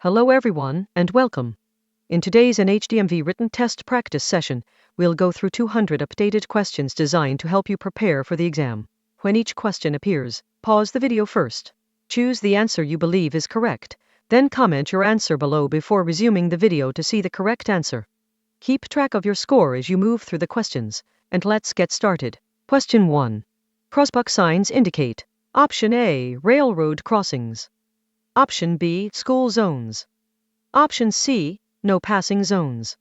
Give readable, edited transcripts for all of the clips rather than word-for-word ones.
Hello everyone, and welcome. In today's DMV written test practice session, we'll go through 200 updated questions designed to help you prepare for the exam. When each question appears, pause the video first. Choose the answer you believe is correct, then comment your answer below before resuming the video to see the correct answer. Keep track of your score as you move through the questions, and let's get started. Question 1. Crossbuck signs indicate Option A, railroad crossings. Option B, school zones. Option C, no passing zones.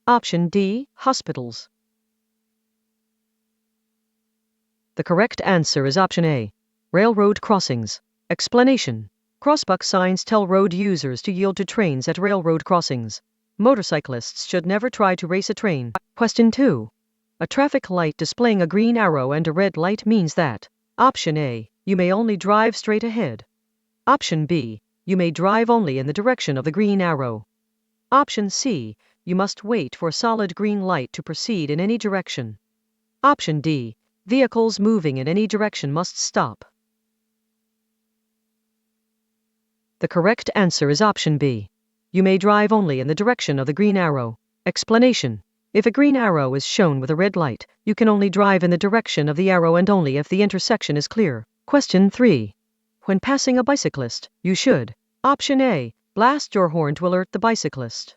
Option D, hospitals. The correct answer is option A, railroad crossings. Explanation. Crossbuck signs tell road users to yield to trains at railroad crossings. Motorcyclists should never try to race a train. Question 2. A traffic light displaying a green arrow and a red light means that Option A, you may only drive straight ahead. Option B, you may drive only in the direction of the green arrow. Option C, you must wait for solid green light to proceed in any direction. Option D, vehicles moving in any direction must stop. The correct answer is option B. You may drive only in the direction of the green arrow. Explanation. If a green arrow is shown with a red light, you can only drive in the direction of the arrow and only if the intersection is clear. Question 3. When passing a bicyclist, you should Option A, blast your horn to alert the bicyclist.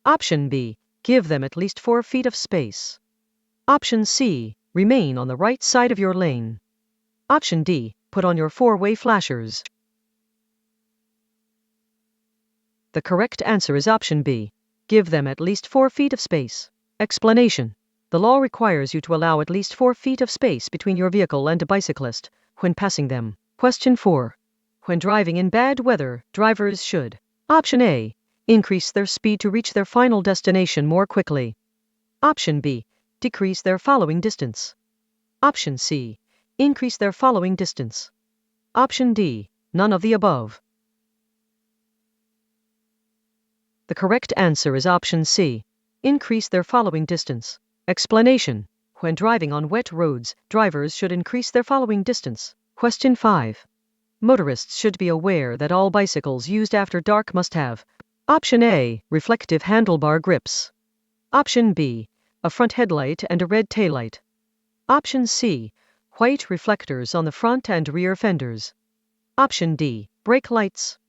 Option B, give them at least 4 feet of space. Option C, remain on the right side of your lane. Option D, put on your 4-way flashers. The correct answer is option B, give them at least 4 feet of space. Explanation. The law requires you to allow at least 4 feet of space between your vehicle and a bicyclist when passing them. Question 4. When driving in bad weather, drivers should Option A, increase their speed to reach their final destination more quickly. Option B, decrease their following distance. Option C, increase their following distance. Option D, none of the above. The correct answer is option C, increase their following distance. Explanation. When driving on wet roads, drivers should increase their following distance. Question 5. Motorists should be aware that all bicycles used after dark must have Option A, reflective handlebar grips. Option B, a front headlight and a red taillight. Option C, white reflectors on the front and rear fenders. Option D, brake lights.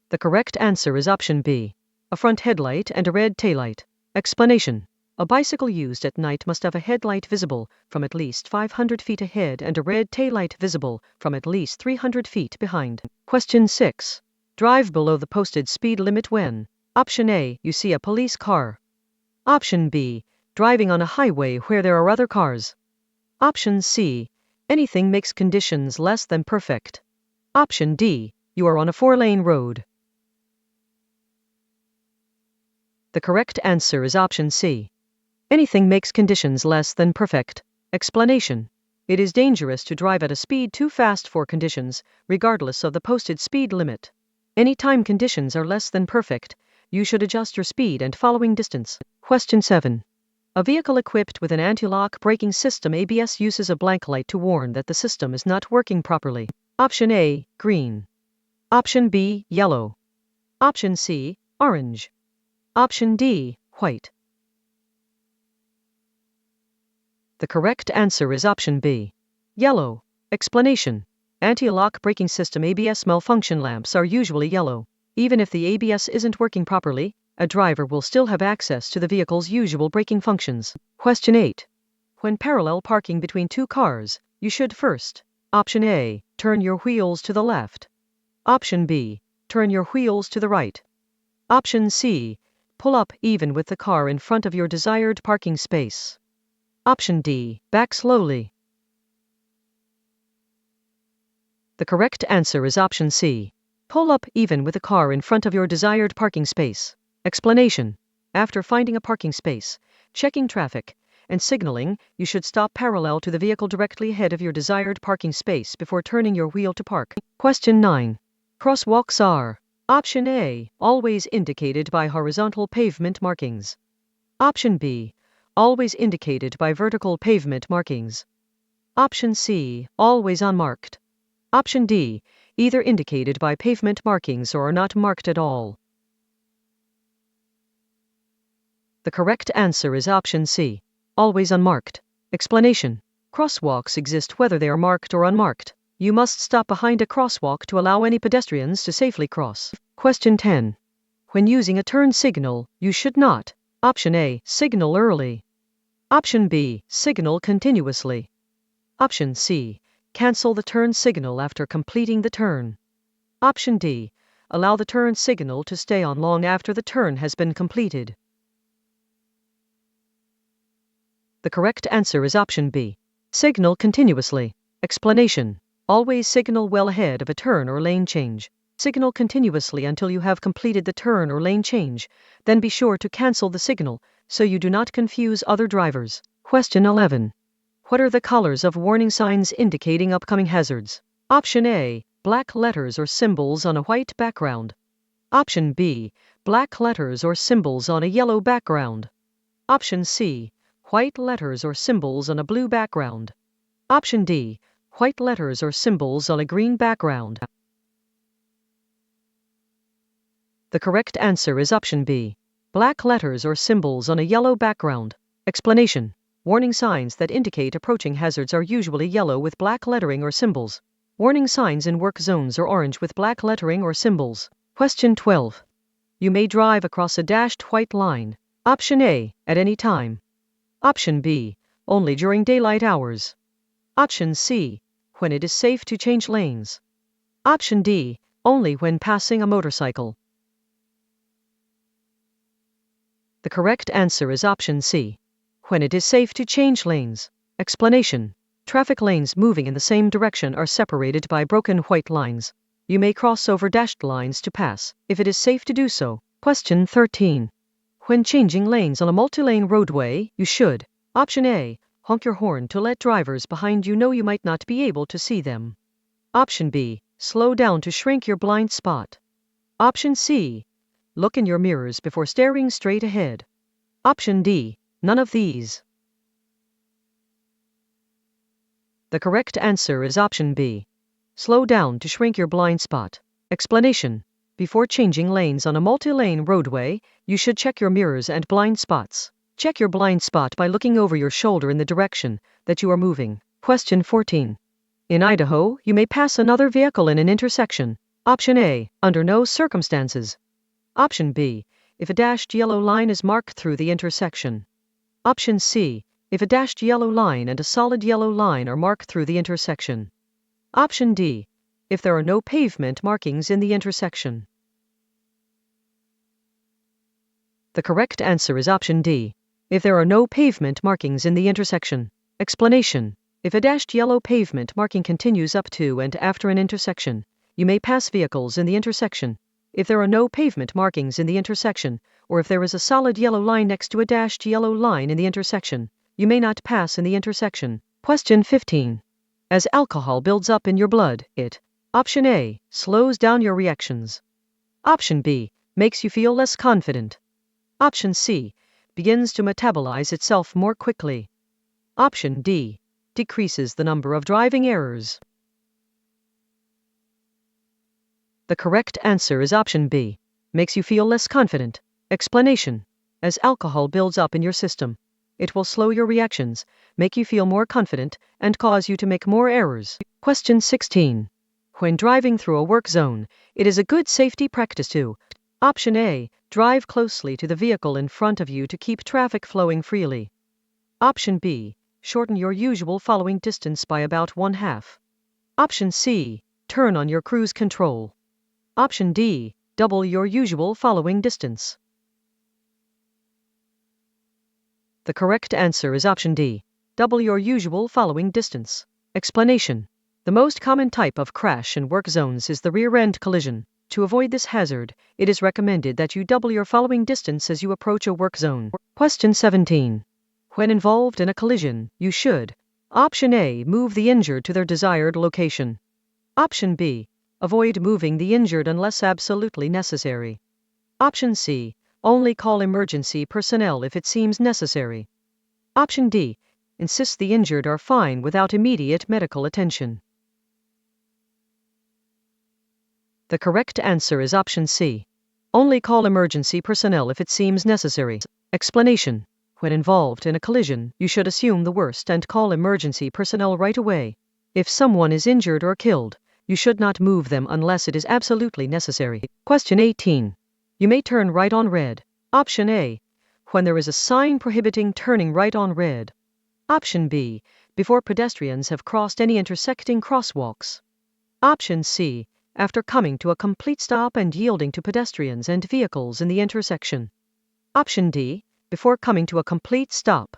The correct answer is option B, a front headlight and a red taillight. Explanation. A bicycle used at night must have a headlight visible from at least 500 feet ahead and a red taillight visible from at least 300 feet behind. Question 6. Drive below the posted speed limit when Option A, you see a police car. Option B, driving on a highway where there are other cars. Option C, anything makes conditions less than perfect. Option D, you are on a 4-lane road. The correct answer is option C. Anything makes conditions less than perfect. Explanation. It is dangerous to drive at a speed too fast for conditions, regardless of the posted speed limit. Anytime conditions are less than perfect, you should adjust your speed and following distance. Question 7. A vehicle equipped with an anti-lock braking system ABS uses a blank light to warn that the system is not working properly. Option A, green. Option B, yellow. Option C, orange. Option D, white. The correct answer is option B, yellow. Explanation. Anti-lock braking system ABS malfunction lamps are usually yellow. Even if the ABS isn't working properly, a driver will still have access to the vehicle's usual braking functions. Question 8. When parallel parking between 2 cars, you should first Option A, turn your wheels to the left. Option B, turn your wheels to the right. Option C, pull up even with the car in front of your desired parking space. Option D, back slowly. The correct answer is option C, pull up even with the car in front of your desired parking space. Explanation. After finding a parking space, checking traffic, and signaling, you should stop parallel to the vehicle directly ahead of your desired parking space before turning your wheel to park. Question 9. Crosswalks are Option A, always indicated by horizontal pavement markings. Option B, always indicated by vertical pavement markings. Option C, always unmarked. Option D, either indicated by pavement markings or are not marked at all. The correct answer is option C, always unmarked. Explanation: crosswalks exist whether they are marked or unmarked. You must stop behind a crosswalk to allow any pedestrians to safely cross. Question 10. When using a turn signal, you should not: option A, signal early. Option B, signal continuously. Option C, cancel the turn signal after completing the turn. Option D, allow the turn signal to stay on long after the turn has been completed. The correct answer is option B, signal continuously. Explanation: always signal well ahead of a turn or lane change. Signal continuously until you have completed the turn or lane change, then be sure to cancel the signal so you do not confuse other drivers. Question 11. What are the colors of warning signs indicating upcoming hazards? Option A, black letters or symbols on a white background. Option B, black letters or symbols on a yellow background. Option C, white letters or symbols on a blue background. Option D, white letters or symbols on a green background. The correct answer is option B, black letters or symbols on a yellow background. Explanation: warning signs that indicate approaching hazards are usually yellow with black lettering or symbols. Warning signs in work zones are orange with black lettering or symbols. Question 12. You may drive across a dashed white line. Option A, at any time. Option B, only during daylight hours. Option C, when it is safe to change lanes. Option D, only when passing a motorcycle. The correct answer is option C, when it is safe to change lanes. Explanation: traffic lanes moving in the same direction are separated by broken white lines. You may cross over dashed lines to pass, if it is safe to do so. Question 13. When changing lanes on a multi-lane roadway, you should: option A, honk your horn to let drivers behind you know you might not be able to see them. Option B, slow down to shrink your blind spot. Option C, look in your mirrors before staring straight ahead. Option D, none of these. The correct answer is option B, slow down to shrink your blind spot. Explanation: before changing lanes on a multi-lane roadway, you should check your mirrors and blind spots. Check your blind spot by looking over your shoulder in the direction that you are moving. Question 14. In Idaho, you may pass another vehicle in an intersection. Option A, under no circumstances. Option B, if a dashed yellow line is marked through the intersection. Option C, if a dashed yellow line and a solid yellow line are marked through the intersection. Option D, if there are no pavement markings in the intersection. The correct answer is option D, if there are no pavement markings in the intersection. Explanation: if a dashed yellow pavement marking continues up to and after an intersection, you may pass vehicles in the intersection. If there are no pavement markings in the intersection, or if there is a solid yellow line next to a dashed yellow line in the intersection, you may not pass in the intersection. Question 15. As alcohol builds up in your blood, it: option A, slows down your reactions. Option B, makes you feel less confident. Option C, begins to metabolize itself more quickly. Option D, decreases the number of driving errors. The correct answer is option B, makes you feel less confident. Explanation: as alcohol builds up in your system, it will slow your reactions, make you feel more confident, and cause you to make more errors. Question 16. When driving through a work zone, it is a good safety practice to: option A, drive closely to the vehicle in front of you to keep traffic flowing freely. Option B, shorten your usual following distance by about 1/2. Option C, turn on your cruise control. Option D, double your usual following distance. The correct answer is option D, double your usual following distance. Explanation: the most common type of crash in work zones is the rear-end collision. To avoid this hazard, it is recommended that you double your following distance as you approach a work zone. Question 17. When involved in a collision, you should: option A, move the injured to their desired location. Option B, avoid moving the injured unless absolutely necessary. Option C, only call emergency personnel if it seems necessary. Option D, insist the injured are fine without immediate medical attention. The correct answer is option C. Only call emergency personnel if it seems necessary. Explanation. When involved in a collision, you should assume the worst and call emergency personnel right away. If someone is injured or killed, you should not move them unless it is absolutely necessary. Question 18. You may turn right on red. Option A. When there is a sign prohibiting turning right on red. Option B. Before pedestrians have crossed any intersecting crosswalks. Option C. After coming to a complete stop and yielding to pedestrians and vehicles in the intersection. Option D. Before coming to a complete stop.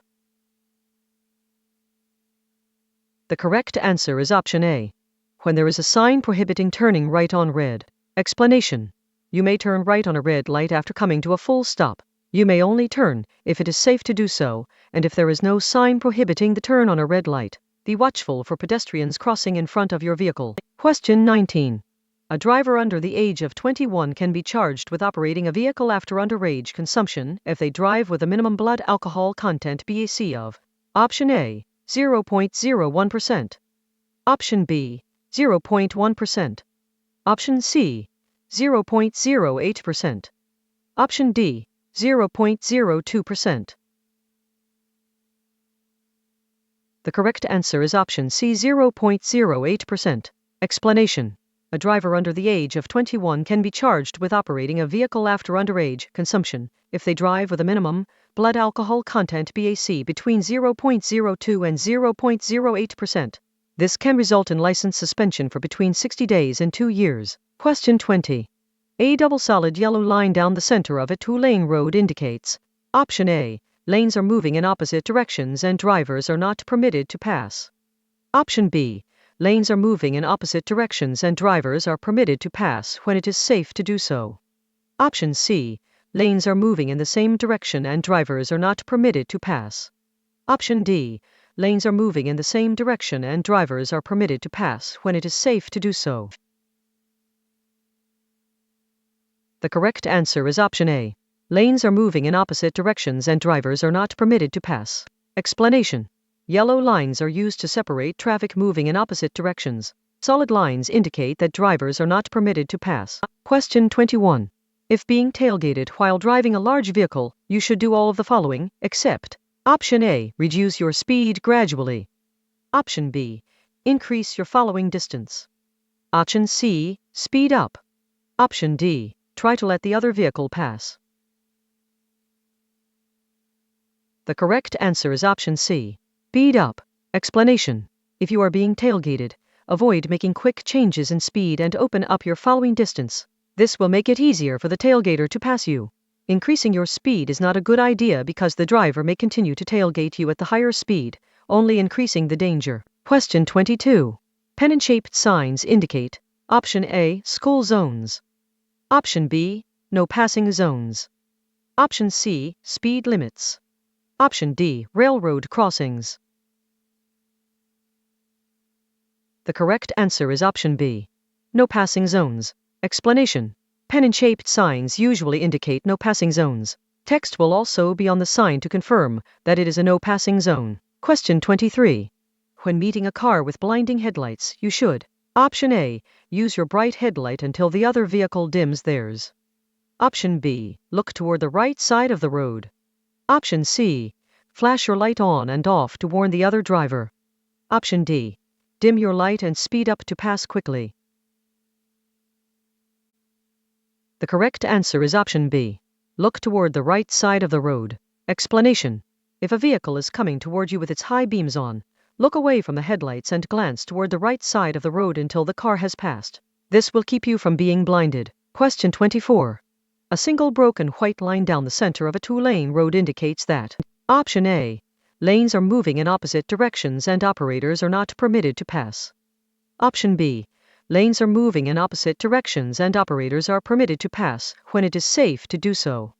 The correct answer is option A. When there is a sign prohibiting turning right on red. Explanation. You may turn right on a red light after coming to a full stop. You may only turn if it is safe to do so, and if there is no sign prohibiting the turn on a red light. Be watchful for pedestrians crossing in front of your vehicle. Question 19. A driver under the age of 21 can be charged with operating a vehicle after underage consumption if they drive with a minimum blood alcohol content BAC of Option A, 0.01%. Option B, 0.1%. Option C, 0.08%. Option D, 0.02%. The correct answer is option C, 0.08%. Explanation. A driver under the age of 21 can be charged with operating a vehicle after underage consumption if they drive with a minimum blood alcohol content BAC between 0.02 and 0.08%. This can result in license suspension for between 60 days and 2 years. Question 20. A double solid yellow line down the center of a two-lane road indicates Option A. Lanes are moving in opposite directions and drivers are not permitted to pass. Option B. Lanes are moving in opposite directions and drivers are permitted to pass when it is safe to do so. Option C. Lanes are moving in the same direction and drivers are not permitted to pass. Option D. Lanes are moving in the same direction and drivers are permitted to pass when it is safe to do so. The correct answer is option A. Lanes are moving in opposite directions and drivers are not permitted to pass. Explanation. Yellow lines are used to separate traffic moving in opposite directions. Solid lines indicate that drivers are not permitted to pass. Question 21. If being tailgated while driving a large vehicle, you should do all of the following, except Option A. Reduce your speed gradually. Option B. Increase your following distance. Option C. Speed up. Option D. Try to let the other vehicle pass. The correct answer is option C. Speed up. Explanation. If you are being tailgated, avoid making quick changes in speed and open up your following distance. This will make it easier for the tailgater to pass you. Increasing your speed is not a good idea because the driver may continue to tailgate you at the higher speed, only increasing the danger. Question 22. Pennant-shaped signs indicate Option A. School zones. Option B. No passing zones. Option C. Speed limits. Option D. Railroad crossings. The correct answer is option B. No passing zones. Explanation. Pennant-shaped signs usually indicate no passing zones. Text will also be on the sign to confirm that it is a no passing zone. Question 23. When meeting a car with blinding headlights, you should Option A. Use your bright headlight until the other vehicle dims theirs. Option B. Look toward the right side of the road. Option C. Flash your light on and off to warn the other driver. Option D. Dim your light and speed up to pass quickly. The correct answer is option B. Look toward the right side of the road. Explanation. If a vehicle is coming toward you with its high beams on, look away from the headlights and glance toward the right side of the road until the car has passed. This will keep you from being blinded. Question 24. A single broken white line down the center of a two-lane road indicates that Option A. Lanes are moving in opposite directions and operators are not permitted to pass. Option B. Lanes are moving in opposite directions and operators are permitted to pass when it is safe to do so.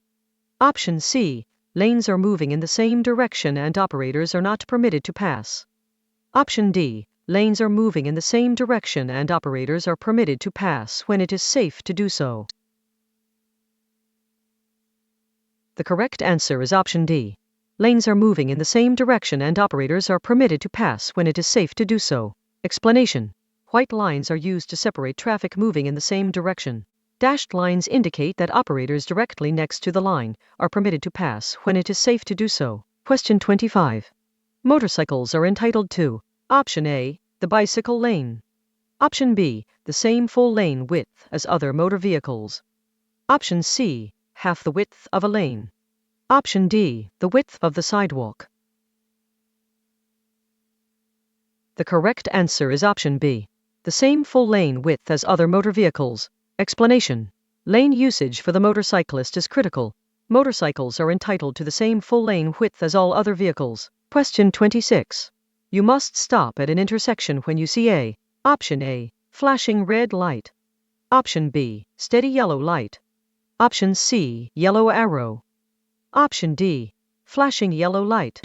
Option C. Lanes are moving in the same direction and operators are not permitted to pass. Option D. Lanes are moving in the same direction and operators are permitted to pass when it is safe to do so. The correct answer is option D. Lanes are moving in the same direction and operators are permitted to pass when it is safe to do so. Explanation. White lines are used to separate traffic moving in the same direction. Dashed lines indicate that operators directly next to the line are permitted to pass when it is safe to do so. Question 25. Motorcycles are entitled to: Option A, the bicycle lane. Option B, the same full lane width as other motor vehicles. Option C, half the width of a lane. Option D, the width of the sidewalk. The correct answer is option B, the same full lane width as other motor vehicles. Explanation: lane usage for the motorcyclist is critical. Motorcycles are entitled to the same full lane width as all other vehicles. Question 26. You must stop at an intersection when you see a: Option A, flashing red light. Option B, steady yellow light. Option C, yellow arrow. Option D, flashing yellow light.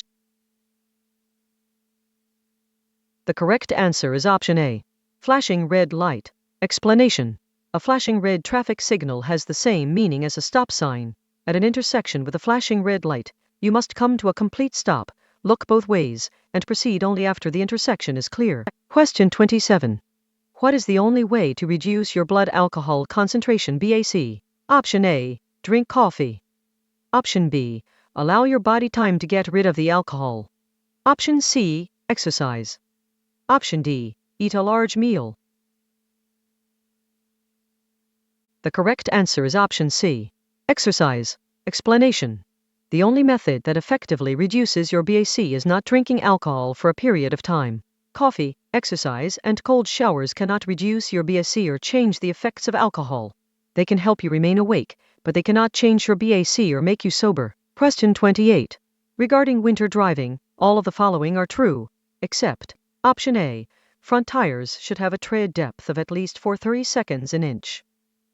The correct answer is option A, flashing red light. Explanation: a flashing red traffic signal has the same meaning as a stop sign. At an intersection with a flashing red light, you must come to a complete stop, look both ways, and proceed only after the intersection is clear. Question 27. What is the only way to reduce your blood alcohol concentration (BAC)? Option A, drink coffee. Option B, allow your body time to get rid of the alcohol. Option C, exercise. Option D, eat a large meal. The correct answer is option C, exercise. Explanation: the only method that effectively reduces your BAC is not drinking alcohol for a period of time. Coffee, exercise, and cold showers cannot reduce your BAC or change the effects of alcohol. They can help you remain awake, but they cannot change your BAC or make you sober. Question 28. Regarding winter driving, all of the following are true, except Option A, front tires should have a tread depth of at least 4/30 seconds an inch.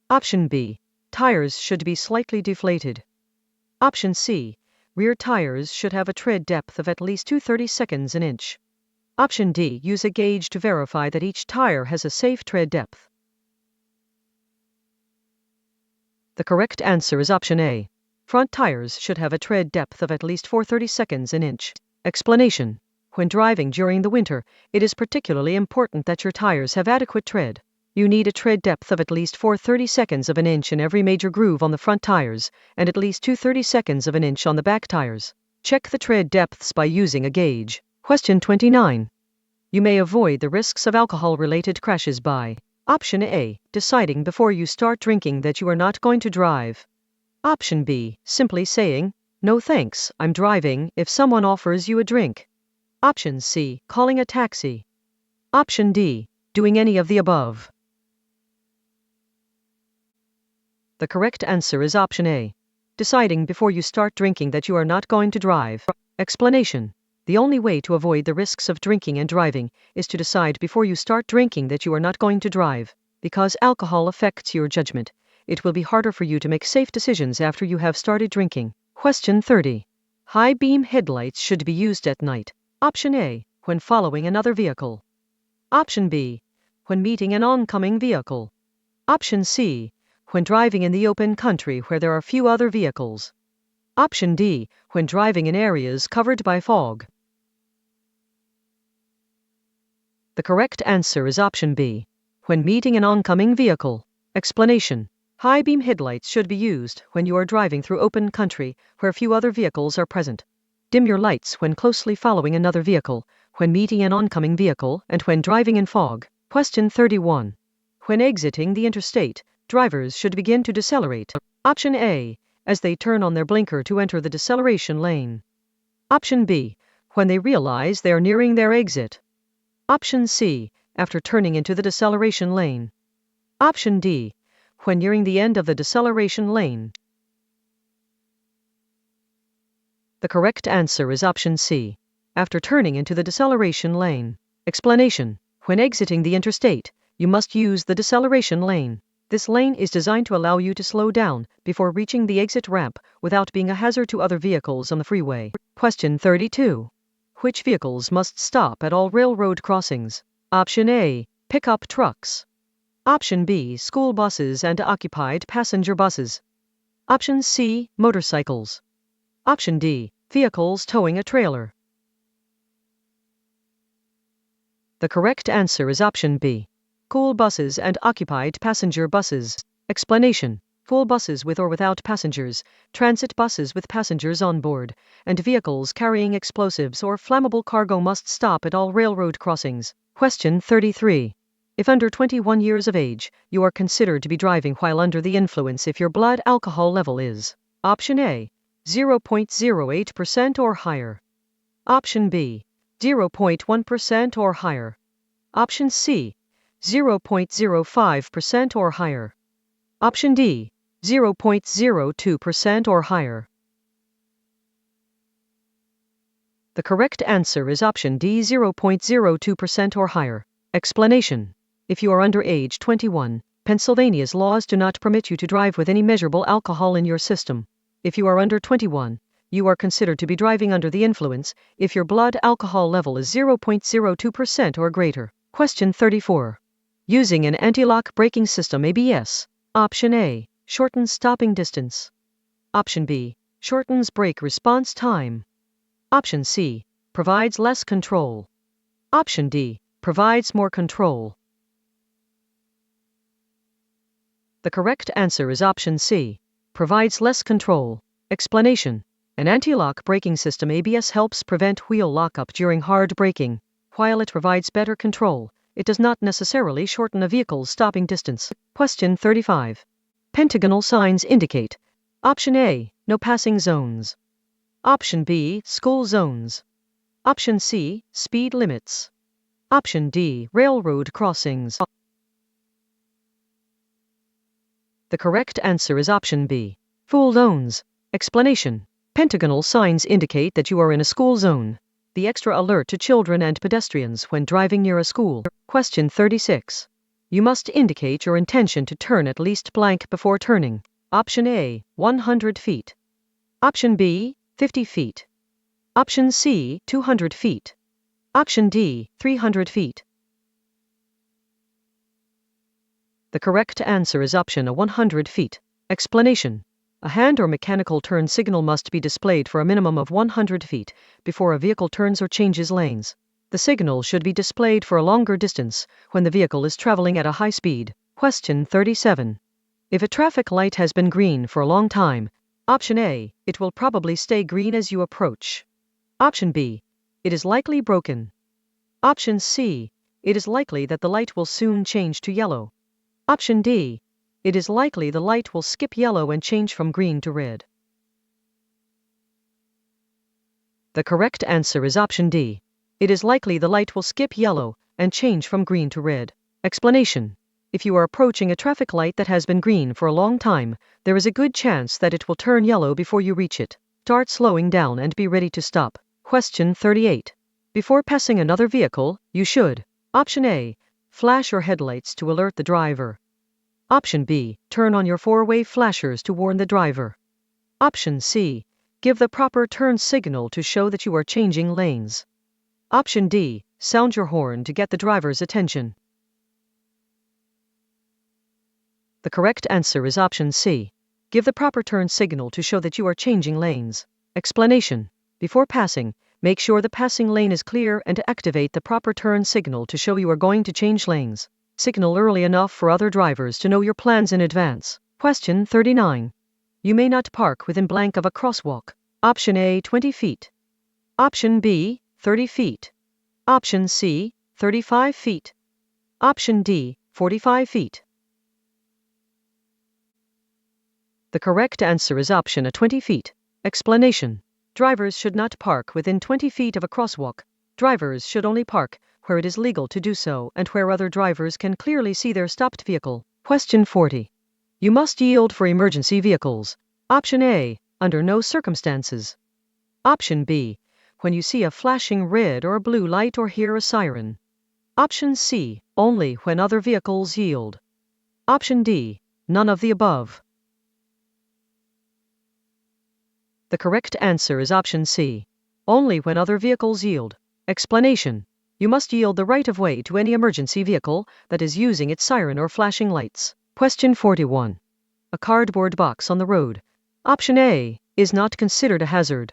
Option B, tires should be slightly deflated. Option C, rear tires should have a tread depth of at least 2/30 seconds an inch. Option D, use a gauge to verify that each tire has a safe tread depth. The correct answer is option A, front tires should have a tread depth of at least 4/30 seconds an inch. Explanation: when driving during the winter, it is particularly important that your tires have adequate tread. You need a tread depth of at least 4/30 seconds of an inch in every major groove on the front tires, and at least 2/30 seconds of an inch on the back tires. Check the tread depths by using a gauge. Question 29. You may avoid the risks of alcohol-related crashes by: Option A, deciding before you start drinking that you are not going to drive. Option B, simply saying, "No thanks, I'm driving," if someone offers you a drink. Option C, calling a taxi. Option D, doing any of the above. The correct answer is option A, deciding before you start drinking that you are not going to drive. Explanation: the only way to avoid the risks of drinking and driving is to decide before you start drinking that you are not going to drive. Because alcohol affects your judgment, it will be harder for you to make safe decisions after you have started drinking. Question 30. High beam headlights should be used at night. Option A, when following another vehicle. Option B, when meeting an oncoming vehicle. Option C, when driving in the open country where there are few other vehicles. Option D, when driving in areas covered by fog. The correct answer is option B, when meeting an oncoming vehicle. Explanation: high beam headlights should be used when you are driving through open country where few other vehicles are present. Dim your lights when closely following another vehicle, when meeting an oncoming vehicle, and when driving in fog. Question 31. When exiting the interstate, drivers should begin to decelerate. Option A, as they turn on their blinker to enter the deceleration lane. Option B, when they realize they are nearing their exit. Option C, after turning into the deceleration lane. Option D, when nearing the end of the deceleration lane. The correct answer is option C, after turning into the deceleration lane. Explanation: when exiting the interstate, you must use the deceleration lane. This lane is designed to allow you to slow down before reaching the exit ramp without being a hazard to other vehicles on the freeway. Question 32. Which vehicles must stop at all railroad crossings? Option A, pickup trucks. Option B, school buses and occupied passenger buses. Option C, motorcycles. Option D, vehicles towing a trailer. The correct answer is option B, school buses and occupied passenger buses. Explanation: full buses with or without passengers, transit buses with passengers on board, and vehicles carrying explosives or flammable cargo must stop at all railroad crossings. Question 33. If under 21 years of age, you are considered to be driving while under the influence if your blood alcohol level is: Option A, 0.08% or higher. Option B, 0.1% or higher. Option C, 0.05% or higher. Option D, 0.02% or higher. The correct answer is option D, 0.02% or higher. Explanation: if you are under age 21, Pennsylvania's laws do not permit you to drive with any measurable alcohol in your system. If you are under 21, you are considered to be driving under the influence if your blood alcohol level is 0.02% or greater. Question 34. Using an anti-lock braking system ABS. Option A, shortens stopping distance. Option B, shortens brake response time. Option C, provides less control. Option D, provides more control. The correct answer is option C, provides less control. Explanation: an anti-lock braking system ABS helps prevent wheel lockup during hard braking. While it provides better control, it does not necessarily shorten a vehicle's stopping distance. Question 35. Pentagonal signs indicate: Option A, no passing zones. Option B, school zones. Option C, speed limits. Option D, railroad crossings. The correct answer is option B, school zones. Explanation: pentagonal signs indicate that you are in a school zone. The extra alert to children and pedestrians when driving near a school. Question 36. You must indicate your intention to turn at least blank before turning. Option A, 100 feet. Option B, 50 feet. Option C, 200 feet. Option D, 300 feet. The correct answer is option A, 100 feet. Explanation: a hand or mechanical turn signal must be displayed for a minimum of 100 feet before a vehicle turns or changes lanes. The signal should be displayed for a longer distance when the vehicle is traveling at a high speed. Question 37. If a traffic light has been green for a long time, option A, it will probably stay green as you approach. Option B, it is likely broken. Option C, it is likely that the light will soon change to yellow. Option D, it is likely the light will skip yellow and change from green to red. The correct answer is option D. It is likely the light will skip yellow and change from green to red. Explanation: if you are approaching a traffic light that has been green for a long time, there is a good chance that it will turn yellow before you reach it. Start slowing down and be ready to stop. Question 38. Before passing another vehicle, you should: Option A, flash your headlights to alert the driver. Option B, turn on your four-way flashers to warn the driver. Option C, give the proper turn signal to show that you are changing lanes. Option D, sound your horn to get the driver's attention. The correct answer is option C. Give the proper turn signal to show that you are changing lanes. Explanation: before passing, make sure the passing lane is clear and activate the proper turn signal to show you are going to change lanes. Signal early enough for other drivers to know your plans in advance. Question 39. You may not park within blank of a crosswalk. Option A, 20 feet. Option B, 30 feet. Option C, 35 feet. Option D, 45 feet. The correct answer is option A, 20 feet. Explanation: drivers should not park within 20 feet of a crosswalk. Drivers should only park where it is legal to do so and where other drivers can clearly see their stopped vehicle. Question 40. You must yield for emergency vehicles. Option A, under no circumstances. Option B, when you see a flashing red or blue light or hear a siren. Option C, only when other vehicles yield. Option D, none of the above. The correct answer is option C, only when other vehicles yield. Explanation: you must yield the right of way to any emergency vehicle that is using its siren or flashing lights. Question 41. A cardboard box on the road. Option A, is not considered a hazard.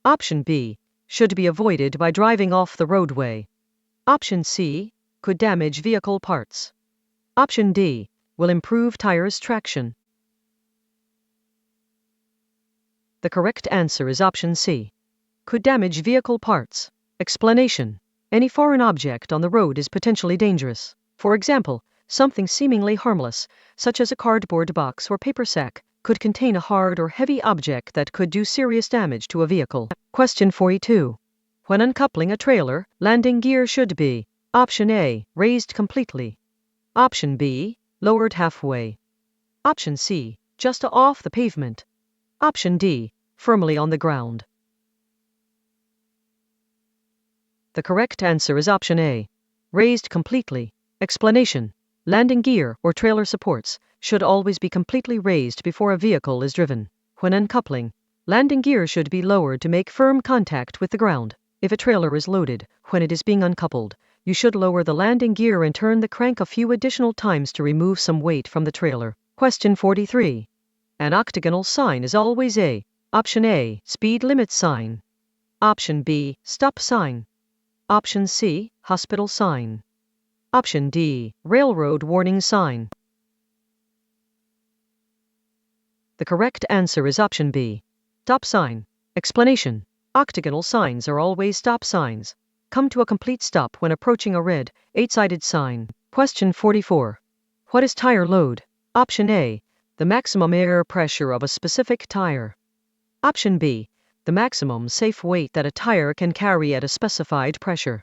Option B, should be avoided by driving off the roadway. Option C, could damage vehicle parts. Option D will improve tires' traction. The correct answer is option C. Could damage vehicle parts. Explanation. Any foreign object on the road is potentially dangerous. For example, something seemingly harmless, such as a cardboard box or paper sack, could contain a hard or heavy object that could do serious damage to a vehicle. Question 42. When uncoupling a trailer, landing gear should be: Option A, raised completely. Option B, lowered halfway. Option C, just off the pavement. Option D, firmly on the ground. The correct answer is option A, raised completely. Explanation. Landing gear or trailer supports should always be completely raised before a vehicle is driven. When uncoupling, landing gear should be lowered to make firm contact with the ground. If a trailer is loaded, when it is being uncoupled, you should lower the landing gear and turn the crank a few additional times to remove some weight from the trailer. Question 43. An octagonal sign is always a: Option A, speed limit sign. Option B, stop sign. Option C, hospital sign. Option D, railroad warning sign. The correct answer is option B, stop sign. Explanation. Octagonal signs are always stop signs. Come to a complete stop when approaching a red, 8-sided sign. Question 44. What is tire load? Option A, the maximum air pressure of a specific tire. Option B, the maximum safe weight that a tire can carry at a specified pressure.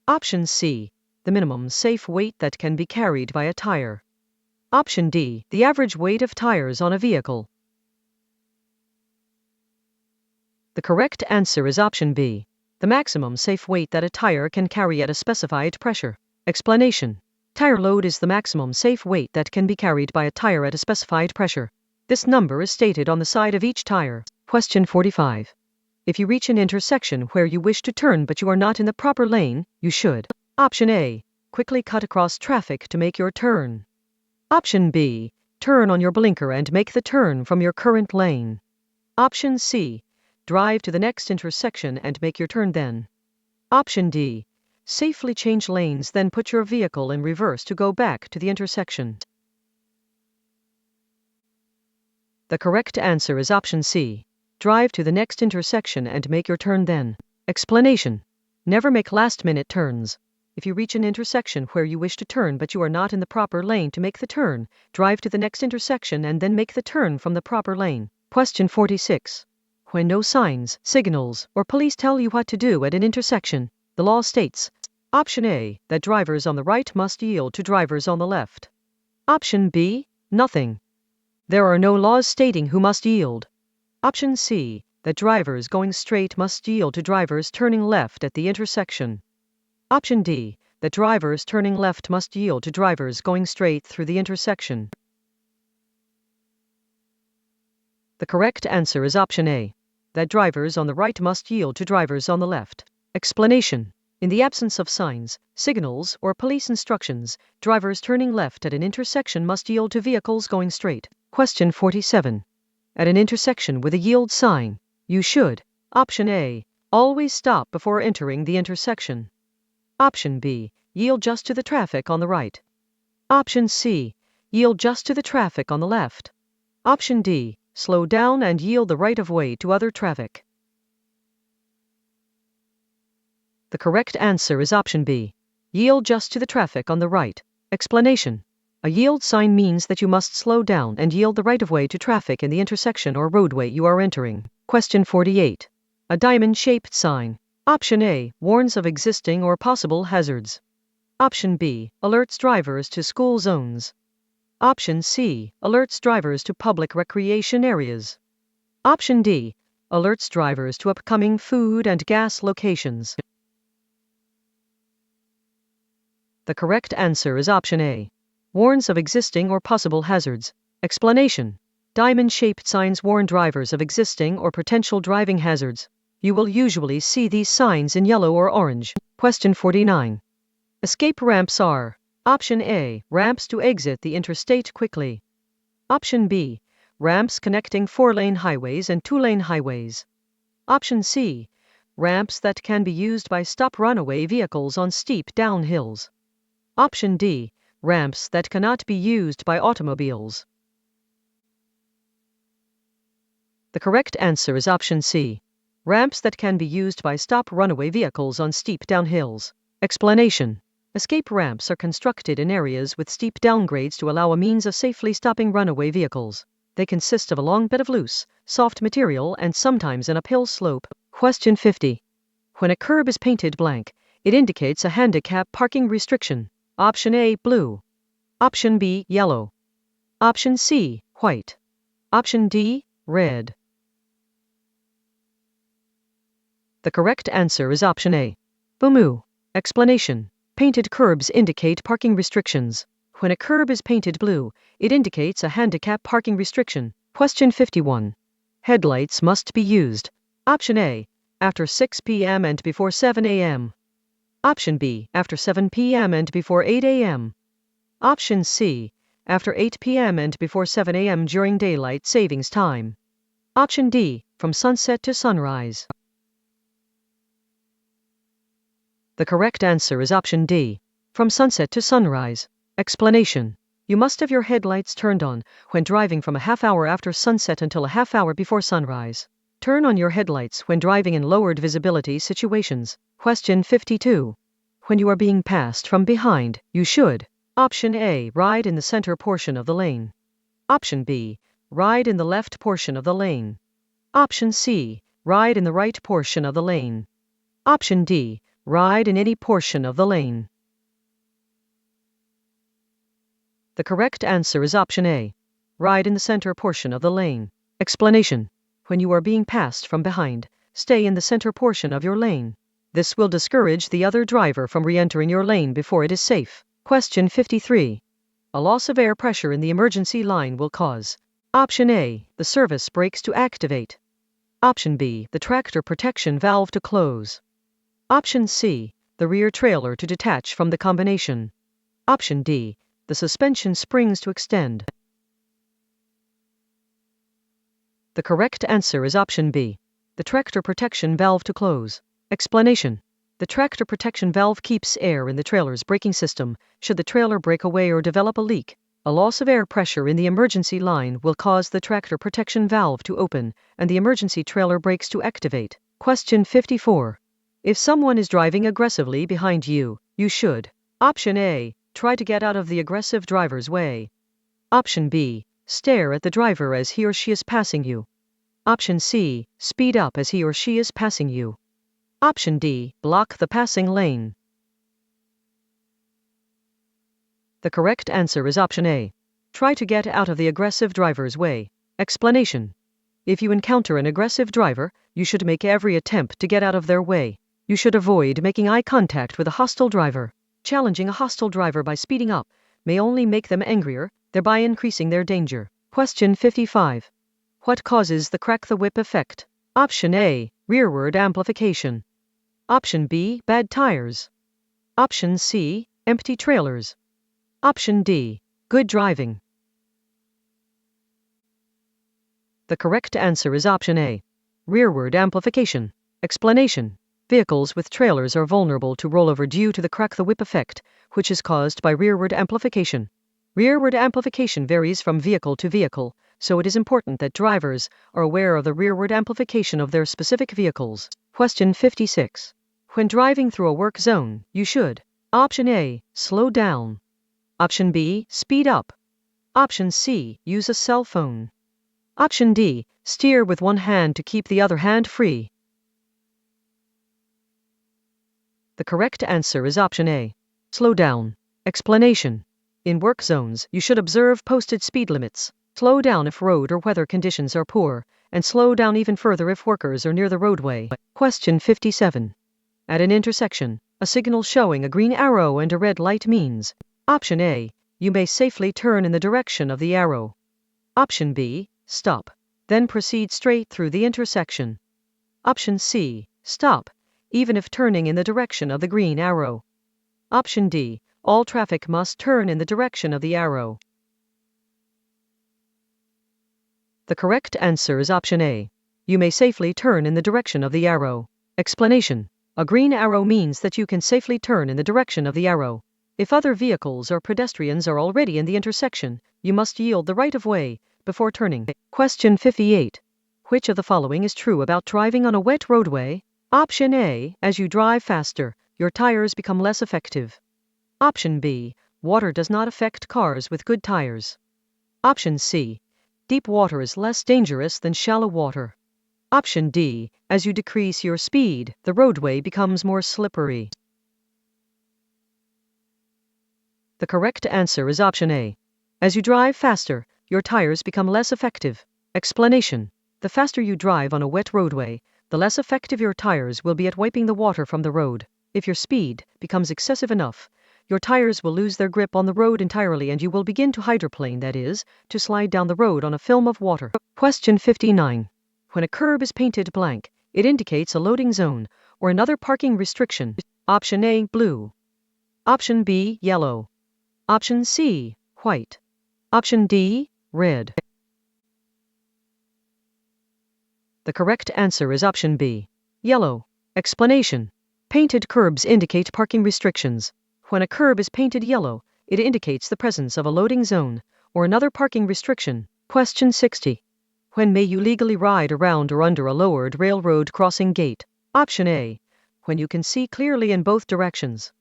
Option C, the minimum safe weight that can be carried by a tire. Option D, the average weight of tires on a vehicle. The correct answer is option B, the maximum safe weight that a tire can carry at a specified pressure. Explanation. Tire load is the maximum safe weight that can be carried by a tire at a specified pressure. This number is stated on the side of each tire. Question 45. If you reach an intersection where you wish to turn but you are not in the proper lane, you should: Option A, quickly cut across traffic to make your turn. Option B, turn on your blinker and make the turn from your current lane. Option C, drive to the next intersection and make your turn then. Option D, safely change lanes then put your vehicle in reverse to go back to the intersection. The correct answer is option C, drive to the next intersection and make your turn then. Explanation. Never make last-minute turns. If you reach an intersection where you wish to turn but you are not in the proper lane to make the turn, drive to the next intersection and then make the turn from the proper lane. Question 46. When no signs, signals, or police tell you what to do at an intersection, the law states: Option A, that drivers on the right must yield to drivers on the left. Option B, nothing. There are no laws stating who must yield. Option C, that drivers going straight must yield to drivers turning left at the intersection. Option D, that drivers turning left must yield to drivers going straight through the intersection. The correct answer is option A, that drivers on the right must yield to drivers on the left. Explanation. In the absence of signs, signals, or police instructions, drivers turning left at an intersection must yield to vehicles going straight. Question 47. At an intersection with a yield sign, you should: Option A, always stop before entering the intersection. Option B, yield just to the traffic on the right. Option C, yield just to the traffic on the left. Option D, slow down and yield the right of way to other traffic. The correct answer is option B, yield just to the traffic on the right. Explanation. A yield sign means that you must slow down and yield the right of way to traffic in the intersection or roadway you are entering. Question 48. A diamond-shaped sign. Option A, warns of existing or possible hazards. Option B, alerts drivers to school zones. Option C, alerts drivers to public recreation areas. Option D, alerts drivers to upcoming food and gas locations. The correct answer is option A, warns of existing or possible hazards. Explanation. Diamond-shaped signs warn drivers of existing or potential driving hazards. You will usually see these signs in yellow or orange. Question 49. Escape ramps are: Option A, ramps to exit the interstate quickly. Option B, ramps connecting 4-lane highways and 2-lane highways. Option C, ramps that can be used by stop runaway vehicles on steep downhills. Option D, Ramps that cannot be used by automobiles. The correct answer is option C. Ramps that can be used by stop runaway vehicles on steep downhills. Explanation. Escape ramps are constructed in areas with steep downgrades to allow a means of safely stopping runaway vehicles. They consist of a long bed of loose, soft material and sometimes an uphill slope. Question 50. When a curb is painted blank, it indicates a handicap parking restriction. Option A, blue. Option B, yellow. Option C, white. Option D, red. The correct answer is option A. Blue. Explanation. Painted curbs indicate parking restrictions. When a curb is painted blue, it indicates a handicap parking restriction. Question 51. Headlights must be used. Option A. After 6 p.m. and before 7 a.m. Option B. After 7 p.m. and before 8 a.m. Option C. After 8 p.m. and before 7 a.m. during daylight savings time. Option D. From sunset to sunrise. The correct answer is option D. From sunset to sunrise. Explanation. You must have your headlights turned on when driving from a half hour after sunset until a half hour before sunrise. Turn on your headlights when driving in lowered visibility situations. Question 52. When you are being passed from behind, you should: Option A. Ride in the center portion of the lane. Option B. Ride in the left portion of the lane. Option C. Ride in the right portion of the lane. Option D. Ride in any portion of the lane. The correct answer is option A. Ride in the center portion of the lane. Explanation. When you are being passed from behind, stay in the center portion of your lane. This will discourage the other driver from re-entering your lane before it is safe. Question 53. A loss of air pressure in the emergency line will cause: Option A. The service brakes to activate. Option B. The tractor protection valve to close. Option C. The rear trailer to detach from the combination. Option D. The suspension springs to extend. The correct answer is option B. The tractor protection valve to close. Explanation. The tractor protection valve keeps air in the trailer's braking system should the trailer break away or develop a leak. A loss of air pressure in the emergency line will cause the tractor protection valve to open and the emergency trailer brakes to activate. Question 54. If someone is driving aggressively behind you, you should: Option A. Try to get out of the aggressive driver's way. Option B. Stare at the driver as he or she is passing you. Option C. Speed up as he or she is passing you. Option D. Block the passing lane. The correct answer is option A. Try to get out of the aggressive driver's way. Explanation. If you encounter an aggressive driver, you should make every attempt to get out of their way. You should avoid making eye contact with a hostile driver. Challenging a hostile driver by speeding up may only make them angrier, thereby increasing their danger. Question 55. What causes the crack the whip effect? Option A. Rearward amplification. Option B. Bad tires. Option C. Empty trailers. Option D. Good driving. The correct answer is option A. Rearward amplification. Explanation. Vehicles with trailers are vulnerable to rollover due to the crack the whip effect, which is caused by rearward amplification. Rearward amplification varies from vehicle to vehicle, so it is important that drivers are aware of the rearward amplification of their specific vehicles. Question 56. When driving through a work zone, you should: Option A. Slow down. Option B. Speed up. Option C. Use a cell phone. Option D. Steer with one hand to keep the other hand free. The correct answer is option A. Slow down. Explanation. In work zones, you should observe posted speed limits. Slow down if road or weather conditions are poor, and slow down even further if workers are near the roadway. Question 57. At an intersection, a signal showing a green arrow and a red light means: Option A. You may safely turn in the direction of the arrow. Option B. Stop. Then proceed straight through the intersection. Option C. Stop, even if turning in the direction of the green arrow. Option D. All traffic must turn in the direction of the arrow. The correct answer is option A. You may safely turn in the direction of the arrow. Explanation. A green arrow means that you can safely turn in the direction of the arrow. If other vehicles or pedestrians are already in the intersection, you must yield the right of way before turning. Question 58. Which of the following is true about driving on a wet roadway? Option A, as you drive faster, your tires become less effective. Option B, water does not affect cars with good tires. Option C, deep water is less dangerous than shallow water. Option D, as you decrease your speed, the roadway becomes more slippery. The correct answer is option A. As you drive faster, your tires become less effective. Explanation. The faster you drive on a wet roadway, the less effective your tires will be at wiping the water from the road. If your speed becomes excessive enough, your tires will lose their grip on the road entirely and you will begin to hydroplane, that is, to slide down the road on a film of water. Question 59. When a curb is painted blank, it indicates a loading zone or another parking restriction. Option A, blue. Option B, yellow. Option C, white. Option D, red. The correct answer is option B, yellow. Explanation. Painted curbs indicate parking restrictions. When a curb is painted yellow, it indicates the presence of a loading zone or another parking restriction. Question 60. When may you legally ride around or under a lowered railroad crossing gate? Option A, when you can see clearly in both directions.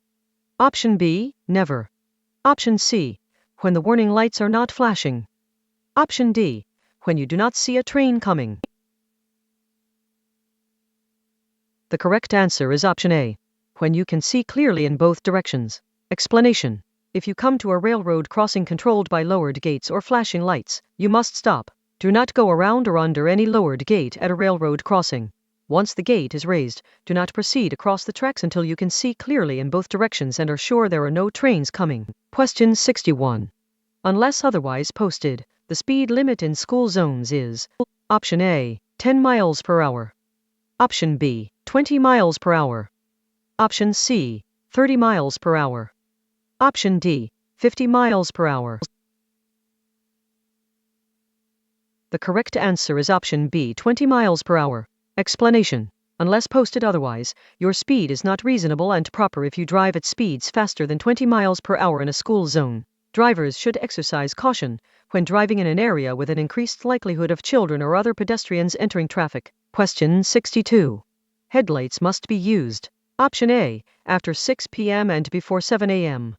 Option B, never. Option C, when the warning lights are not flashing. Option D, when you do not see a train coming. The correct answer is option A, when you can see clearly in both directions. Explanation. If you come to a railroad crossing controlled by lowered gates or flashing lights, you must stop. Do not go around or under any lowered gate at a railroad crossing. Once the gate is raised, do not proceed across the tracks until you can see clearly in both directions and are sure there are no trains coming. Question 61. Unless otherwise posted, the speed limit in school zones is: Option A, 10 miles per hour. Option B, 20 miles per hour. Option C, 30 miles per hour. Option D, 50 miles per hour. The correct answer is option B, 20 miles per hour. Explanation. Unless posted otherwise, your speed is not reasonable and proper if you drive at speeds faster than 20 miles per hour in a school zone. Drivers should exercise caution when driving in an area with an increased likelihood of children or other pedestrians entering traffic. Question 62. Headlights must be used. Option A, after 6 p.m. and before 7 a.m.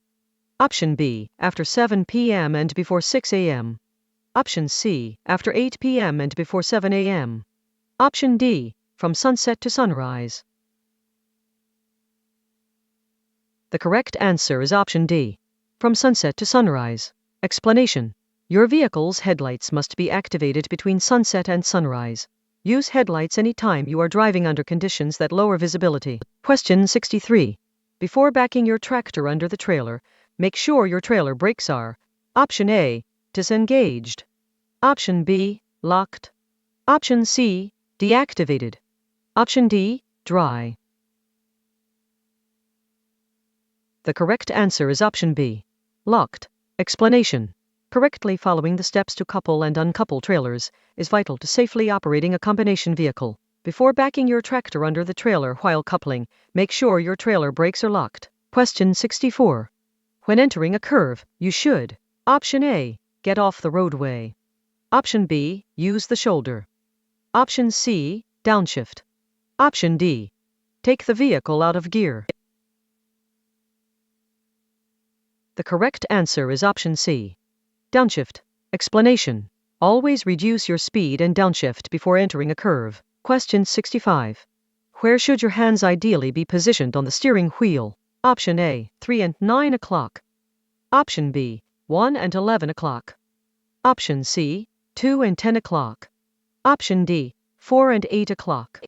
Option B, after 7 p.m. and before 6 a.m. Option C, after 8 p.m. and before 7 a.m. Option D, from sunset to sunrise. The correct answer is option D, from sunset to sunrise. Explanation. Your vehicle's headlights must be activated between sunset and sunrise. Use headlights anytime you are driving under conditions that lower visibility. Question 63. Before backing your tractor under the trailer, make sure your trailer brakes are: Option A, disengaged. Option B, locked. Option C, deactivated. Option D, dry. The correct answer is option B, locked. Explanation. Correctly following the steps to couple and uncouple trailers is vital to safely operating a combination vehicle. Before backing your tractor under the trailer while coupling, make sure your trailer brakes are locked. Question 64. When entering a curve, you should: Option A, get off the roadway. Option B, use the shoulder. Option C, downshift. Option D, take the vehicle out of gear. The correct answer is option C, downshift. Explanation. Always reduce your speed and downshift before entering a curve. Question 65. Where should your hands ideally be positioned on the steering wheel? Option A, 3 and 9 o'clock. Option B, 1 and 11 o'clock. Option C, 2 and 10 o'clock. Option D, 4 and 8 o'clock.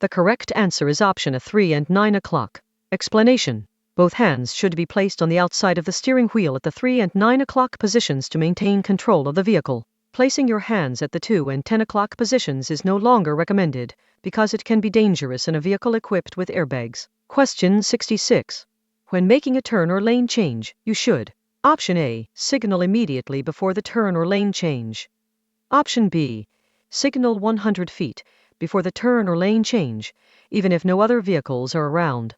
The correct answer is option A, 3 and 9 o'clock. Explanation. Both hands should be placed on the outside of the steering wheel at the 3 and 9 o'clock positions to maintain control of the vehicle. Placing your hands at the 2 and 10 o'clock positions is no longer recommended because it can be dangerous in a vehicle equipped with airbags. Question 66. When making a turn or lane change, you should: Option A, signal immediately before the turn or lane change. Option B, signal 100 feet before the turn or lane change, even if no other vehicles are around.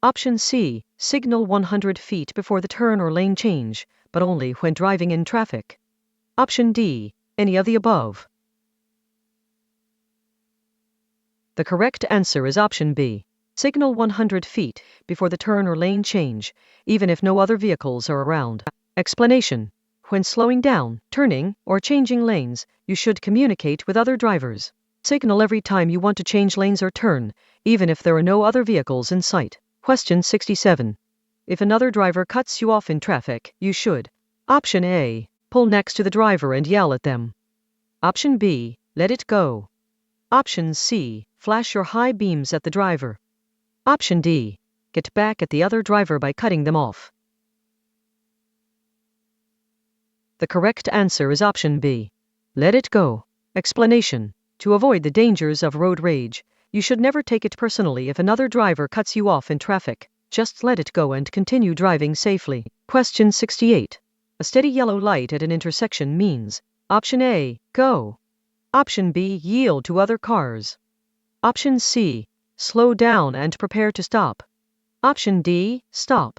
Option C, signal 100 feet before the turn or lane change, but only when driving in traffic. Option D, any of the above. The correct answer is option B. Signal 100 feet before the turn or lane change, even if no other vehicles are around. Explanation. When slowing down, turning, or changing lanes, you should communicate with other drivers. Signal every time you want to change lanes or turn, even if there are no other vehicles in sight. Question 67. If another driver cuts you off in traffic, you should. Option A, pull next to the driver and yell at them. Option B, let it go. Option C, flash your high beams at the driver. Option D, get back at the other driver by cutting them off. The correct answer is option B. Let it go. Explanation. To avoid the dangers of road rage, you should never take it personally if another driver cuts you off in traffic. Just let it go and continue driving safely. Question 68. A steady yellow light at an intersection means option A, go. Option B, yield to other cars. Option C, slow down and prepare to stop. Option D, stop.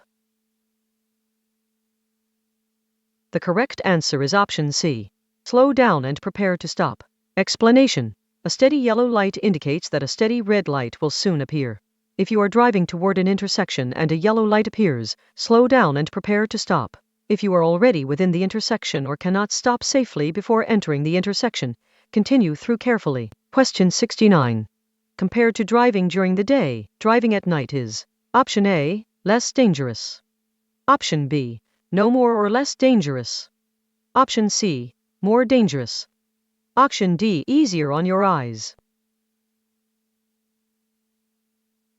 The correct answer is option C. Slow down and prepare to stop. Explanation. A steady yellow light indicates that a steady red light will soon appear. If you are driving toward an intersection and a yellow light appears, slow down and prepare to stop. If you are already within the intersection or cannot stop safely before entering the intersection, continue through carefully. Question 69. Compared to driving during the day, driving at night is option A, less dangerous. Option B, no more or less dangerous. Option C, more dangerous. Option D, easier on your eyes.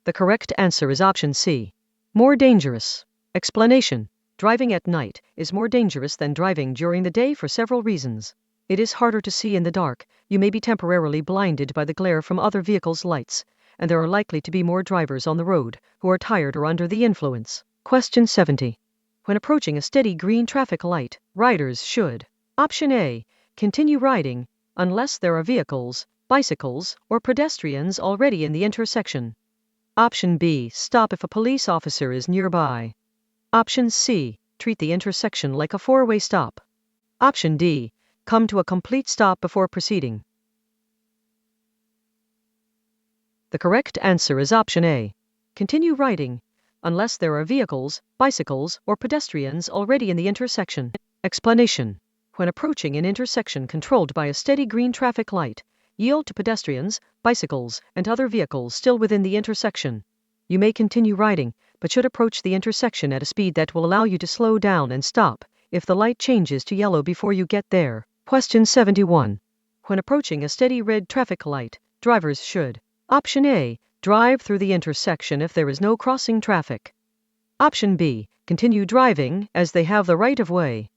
The correct answer is option C, more dangerous. Explanation. Driving at night is more dangerous than driving during the day for several reasons. It is harder to see in the dark, you may be temporarily blinded by the glare from other vehicles' lights, and there are likely to be more drivers on the road who are tired or under the influence. Question 70. When approaching a steady green traffic light, riders should option A, continue riding, unless there are vehicles, bicycles, or pedestrians already in the intersection. Option B, stop if a police officer is nearby. Option C, treat the intersection like a four-way stop. Option D, come to a complete stop before proceeding. The correct answer is option A. Continue riding, unless there are vehicles, bicycles, or pedestrians already in the intersection. Explanation. When approaching an intersection controlled by a steady green traffic light, yield to pedestrians, bicycles, and other vehicles still within the intersection. You may continue riding, but should approach the intersection at a speed that will allow you to slow down and stop if the light changes to yellow before you get there. Question 71. When approaching a steady red traffic light, drivers should option A, drive through the intersection if there is no crossing traffic. Option B, continue driving as they have the right of way.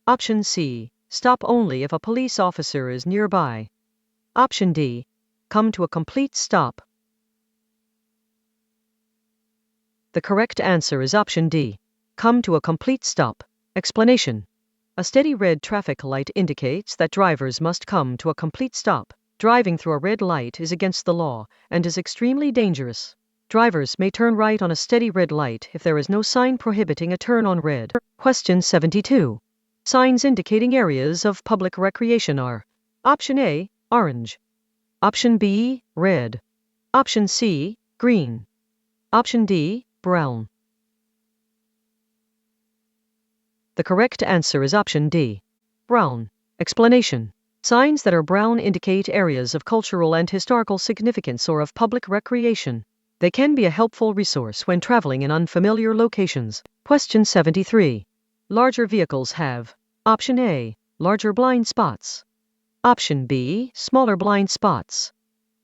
Option C, stop only if a police officer is nearby. Option D, come to a complete stop. The correct answer is option D, come to a complete stop. Explanation. A steady red traffic light indicates that drivers must come to a complete stop. Driving through a red light is against the law and is extremely dangerous. Drivers may turn right on a steady red light if there is no sign prohibiting a turn on red. Question 72. Signs indicating areas of public recreation are option A, orange. Option B, red. Option C, green. Option D, brown. The correct answer is option D, brown. Explanation. Signs that are brown indicate areas of cultural and historical significance or of public recreation. They can be a helpful resource when traveling in unfamiliar locations. Question 73. Larger vehicles have option A, larger blind spots. Option B, smaller blind spots.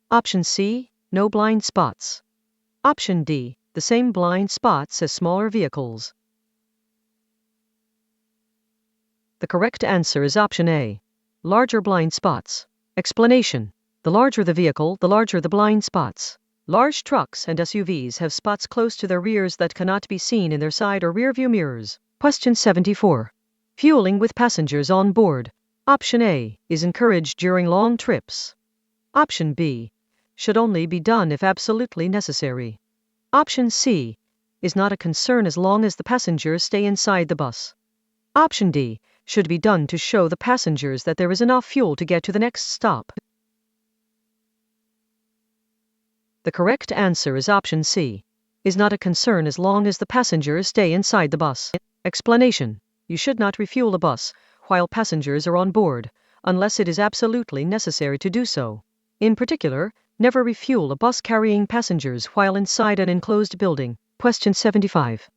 Option C, no blind spots. Option D, the same blind spots as smaller vehicles. The correct answer is option A, larger blind spots. Explanation. The larger the vehicle, the larger the blind spots. Large trucks and SUVs have spots close to their rears that cannot be seen in their side or rear view mirrors. Question 74. Fueling with passengers on board. Option A, is encouraged during long trips. Option B, should only be done if absolutely necessary. Option C, is not a concern as long as the passengers stay inside the bus. Option D should be done to show the passengers that there is enough fuel to get to the next stop. The correct answer is option C, is not a concern as long as the passengers stay inside the bus. Explanation: you should not refuel a bus while passengers are on board, unless it is absolutely necessary to do so. In particular, never refuel a bus carrying passengers while inside an enclosed building. Question 75.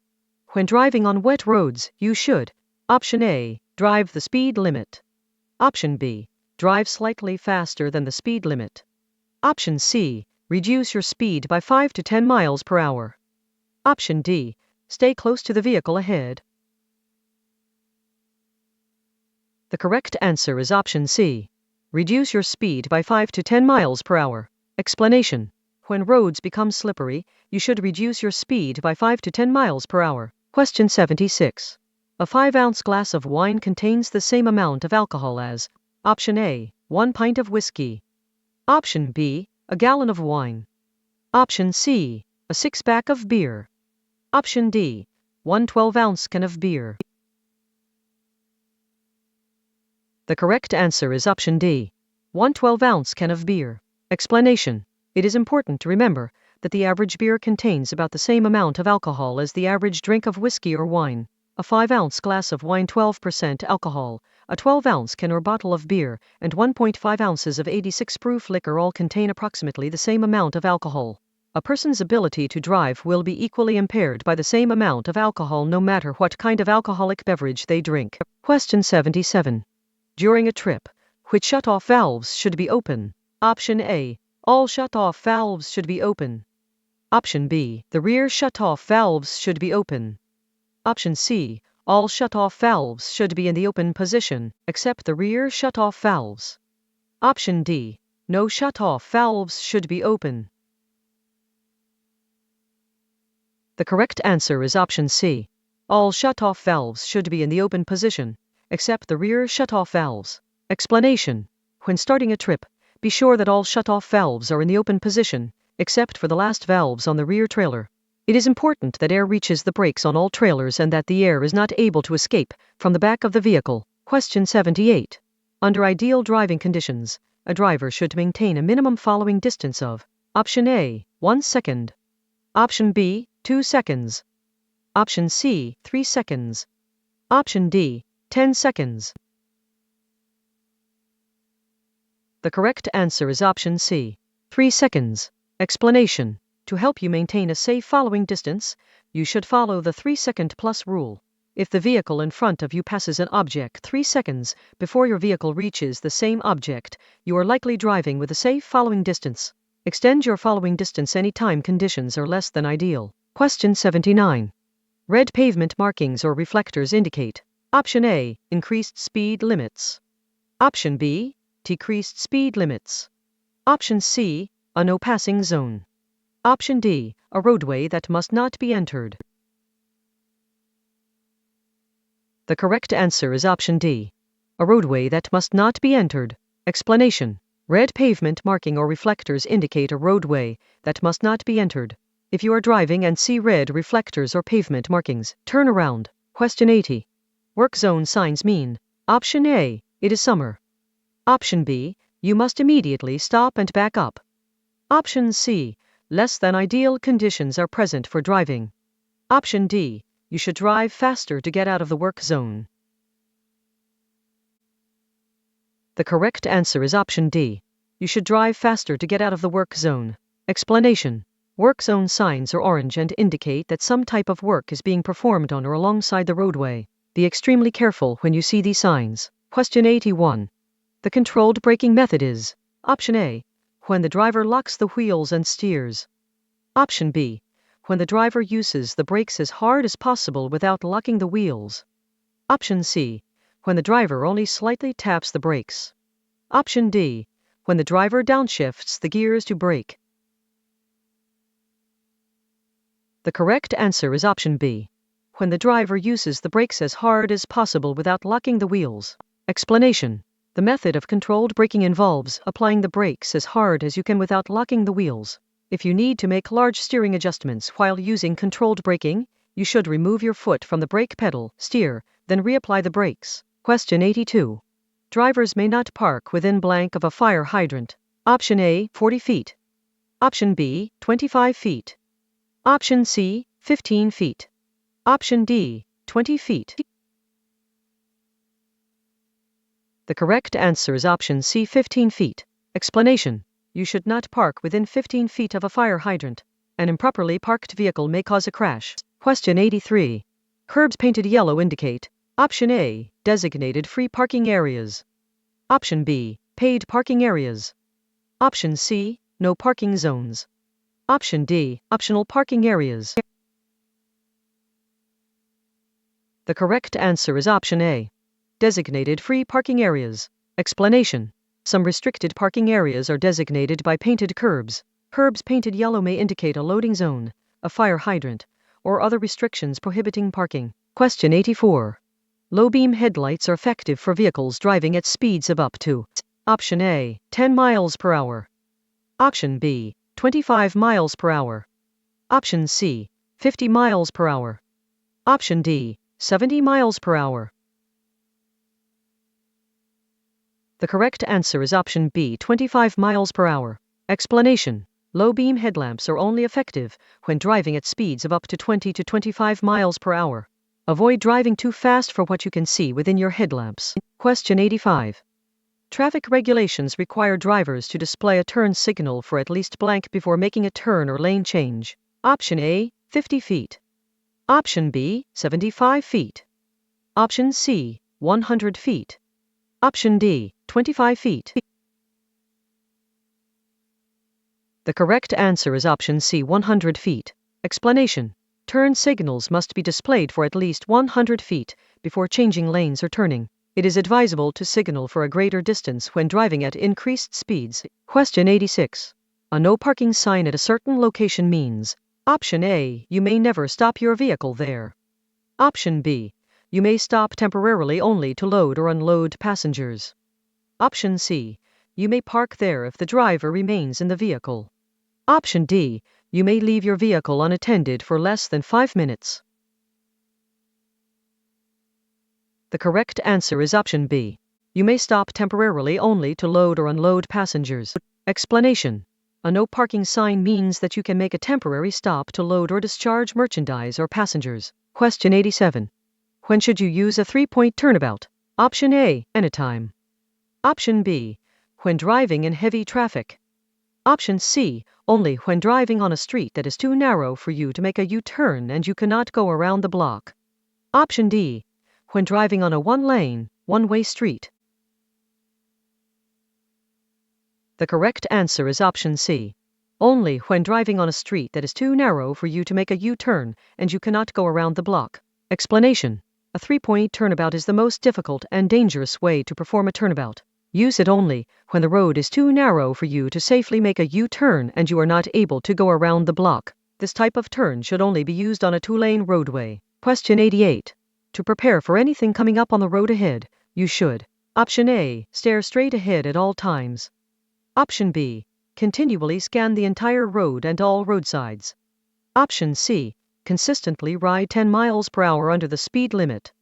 When driving on wet roads, you should: Option A, drive the speed limit. Option B, drive slightly faster than the speed limit. Option C, reduce your speed by 5 to 10 miles per hour. Option D, stay close to the vehicle ahead. The correct answer is option C, reduce your speed by 5 to 10 miles per hour. Explanation: when roads become slippery, you should reduce your speed by 5 to 10 miles per hour. Question 76. A 5-ounce glass of wine contains the same amount of alcohol as: Option A, 1 pint of whiskey. Option B, a gallon of wine. Option C, a 6-pack of beer. Option D, 1 12-ounce can of beer. The correct answer is option D, 1 12-ounce can of beer. Explanation: it is important to remember that the average beer contains about the same amount of alcohol as the average drink of whiskey or wine. A 5-ounce glass of wine 12% alcohol, a 12-ounce can or bottle of beer, and 1.5 ounces of 86 proof liquor all contain approximately the same amount of alcohol. A person's ability to drive will be equally impaired by the same amount of alcohol no matter what kind of alcoholic beverage they drink. Question 77. During a trip, which shut-off valves should be open? Option A, all shut-off valves should be open. Option B, the rear shut-off valves should be open. Option C, all shut-off valves should be in the open position, except the rear shut-off valves. Option D, no shut-off valves should be open. The correct answer is option C, all shut-off valves should be in the open position, except the rear shut-off valves. Explanation: when starting a trip, be sure that all shut-off valves are in the open position, except for the last valves on the rear trailer. It is important that air reaches the brakes on all trailers and that the air is not able to escape from the back of the vehicle. Question 78. Under ideal driving conditions, a driver should maintain a minimum following distance of: Option A, 1 second. Option B, 2 seconds. Option C, 3 seconds. Option D, 10 seconds. The correct answer is option C, 3 seconds. Explanation: to help you maintain a safe following distance, you should follow the 3-second plus rule. If the vehicle in front of you passes an object 3 seconds before your vehicle reaches the same object, you are likely driving with a safe following distance. Extend your following distance anytime conditions are less than ideal. Question 79. Red pavement markings or reflectors indicate: Option A, increased speed limits. Option B, decreased speed limits. Option C, a no passing zone. Option D, a roadway that must not be entered. The correct answer is option D, a roadway that must not be entered. Explanation: red pavement marking or reflectors indicate a roadway that must not be entered. If you are driving and see red reflectors or pavement markings, turn around. Question 80. Work zone signs mean: Option A, it is summer. Option B, you must immediately stop and back up. Option C, less than ideal conditions are present for driving. Option D, you should drive faster to get out of the work zone. The correct answer is option D, you should drive faster to get out of the work zone. Explanation: work zone signs are orange and indicate that some type of work is being performed on or alongside the roadway. Be extremely careful when you see these signs. Question 81. The controlled braking method is: Option A, when the driver locks the wheels and steers. Option B, when the driver uses the brakes as hard as possible without locking the wheels. Option C, when the driver only slightly taps the brakes. Option D, when the driver downshifts the gears to brake. The correct answer is option B, when the driver uses the brakes as hard as possible without locking the wheels. Explanation: the method of controlled braking involves applying the brakes as hard as you can without locking the wheels. If you need to make large steering adjustments while using controlled braking, you should remove your foot from the brake pedal, steer, then reapply the brakes. Question 82. Drivers may not park within blank of a fire hydrant. Option A, 40 feet. Option B, 25 feet. Option C, 15 feet. Option D, 20 feet. The correct answer is option C, 15 feet. Explanation. You should not park within 15 feet of a fire hydrant. An improperly parked vehicle may cause a crash. Question 83. Curbs painted yellow indicate: Option A, designated free parking areas. Option B, paid parking areas. Option C, no parking zones. Option D, optional parking areas. The correct answer is option A, designated free parking areas. Explanation. Some restricted parking areas are designated by painted curbs. Curbs painted yellow may indicate a loading zone, a fire hydrant, or other restrictions prohibiting parking. Question 84. Low beam headlights are effective for vehicles driving at speeds of up to: Option A, 10 miles per hour. Option B, 25 miles per hour. Option C, 50 miles per hour. Option D, 70 miles per hour. The correct answer is option B, 25 miles per hour. Explanation. Low beam headlamps are only effective when driving at speeds of up to 20 to 25 miles per hour. Avoid driving too fast for what you can see within your headlamps. Question 85. Traffic regulations require drivers to display a turn signal for at least blank before making a turn or lane change. Option A, 50 feet. Option B, 75 feet. Option C, 100 feet. Option D, 25 feet. The correct answer is option C, 100 feet. Explanation. Turn signals must be displayed for at least 100 feet before changing lanes or turning. It is advisable to signal for a greater distance when driving at increased speeds. Question 86. A no parking sign at a certain location means: Option A, you may never stop your vehicle there. Option B, you may stop temporarily only to load or unload passengers. Option C, you may park there if the driver remains in the vehicle. Option D, you may leave your vehicle unattended for less than 5 minutes. The correct answer is option B. You may stop temporarily only to load or unload passengers. Explanation. A no parking sign means that you can make a temporary stop to load or discharge merchandise or passengers. Question 87. When should you use a 3-point turnabout? Option A, anytime. Option B, when driving in heavy traffic. Option C, only when driving on a street that is too narrow for you to make a U-turn and you cannot go around the block. Option D, when driving on a one-lane, one-way street. The correct answer is option C. Only when driving on a street that is too narrow for you to make a U-turn and you cannot go around the block. Explanation. A 3-point turnabout is the most difficult and dangerous way to perform a turnabout. Use it only when the road is too narrow for you to safely make a U-turn and you are not able to go around the block. This type of turn should only be used on a 2-lane roadway. Question 88. To prepare for anything coming up on the road ahead, you should: Option A, stare straight ahead at all times. Option B, continually scan the entire road and all roadsides. Option C, consistently ride 10 miles per hour under the speed limit.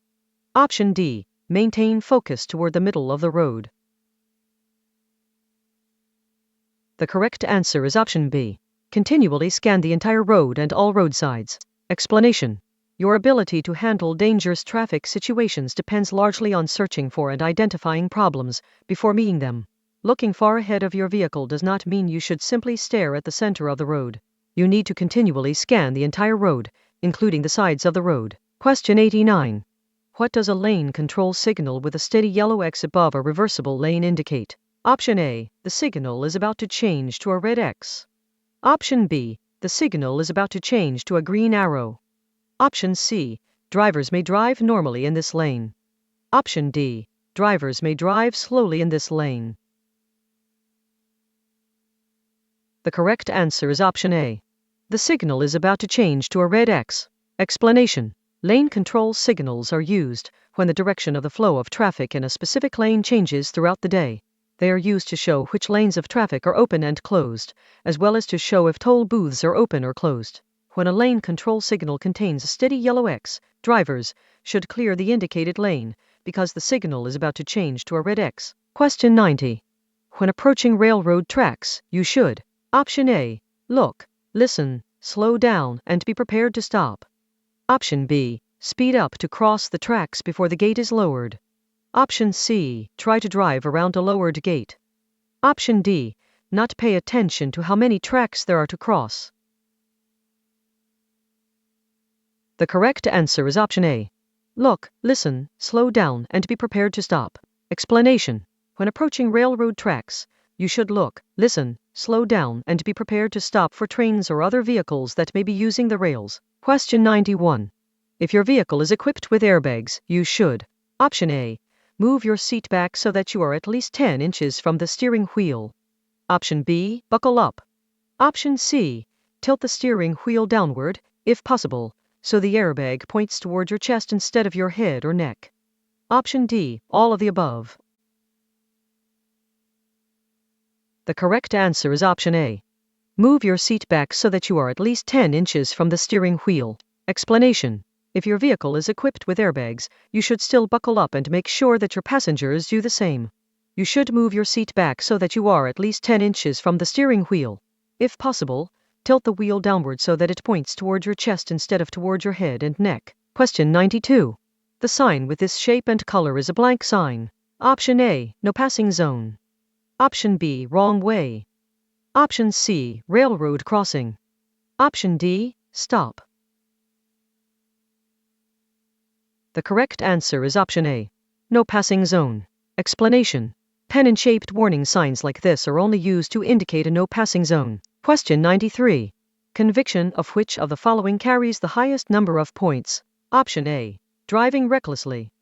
Option D, maintain focus toward the middle of the road. The correct answer is option B. Continually scan the entire road and all roadsides. Explanation. Your ability to handle dangerous traffic situations depends largely on searching for and identifying problems before meeting them. Looking far ahead of your vehicle does not mean you should simply stare at the center of the road. You need to continually scan the entire road, including the sides of the road. Question 89. What does a lane control signal with a steady yellow X above a reversible lane indicate? Option A, the signal is about to change to a red X. Option B, the signal is about to change to a green arrow. Option C, drivers may drive normally in this lane. Option D, drivers may drive slowly in this lane. The correct answer is option A. The signal is about to change to a red X. Explanation. Lane control signals are used when the direction of the flow of traffic in a specific lane changes throughout the day. They are used to show which lanes of traffic are open and closed, as well as to show if toll booths are open or closed. When a lane control signal contains a steady yellow X, drivers should clear the indicated lane, because the signal is about to change to a red X. Question 90. When approaching railroad tracks, you should: Option A, look, listen, slow down, and be prepared to stop. Option B, speed up to cross the tracks before the gate is lowered. Option C, try to drive around a lowered gate. Option D, not pay attention to how many tracks there are to cross. The correct answer is option A. Look, listen, slow down, and be prepared to stop. Explanation: when approaching railroad tracks, you should look, listen, slow down, and be prepared to stop for trains or other vehicles that may be using the rails. Question 91. If your vehicle is equipped with airbags, you should: Option A, move your seat back so that you are at least 10 inches from the steering wheel. Option B, buckle up. Option C, tilt the steering wheel downward, if possible, so the airbag points toward your chest instead of your head or neck. Option D, all of the above. The correct answer is option A. Move your seat back so that you are at least 10 inches from the steering wheel. Explanation: if your vehicle is equipped with airbags, you should still buckle up and make sure that your passengers do the same. You should move your seat back so that you are at least 10 inches from the steering wheel. If possible, tilt the wheel downward so that it points toward your chest instead of toward your head and neck. Question 92. The sign with this shape and color is a blank sign. Option A, no passing zone. Option B, wrong way. Option C, railroad crossing. Option D, stop. The correct answer is option A, no passing zone. Explanation: pen-and-shaped warning signs like this are only used to indicate a no passing zone. Question 93. Conviction of which of the following carries the highest number of points? Option A, driving recklessly.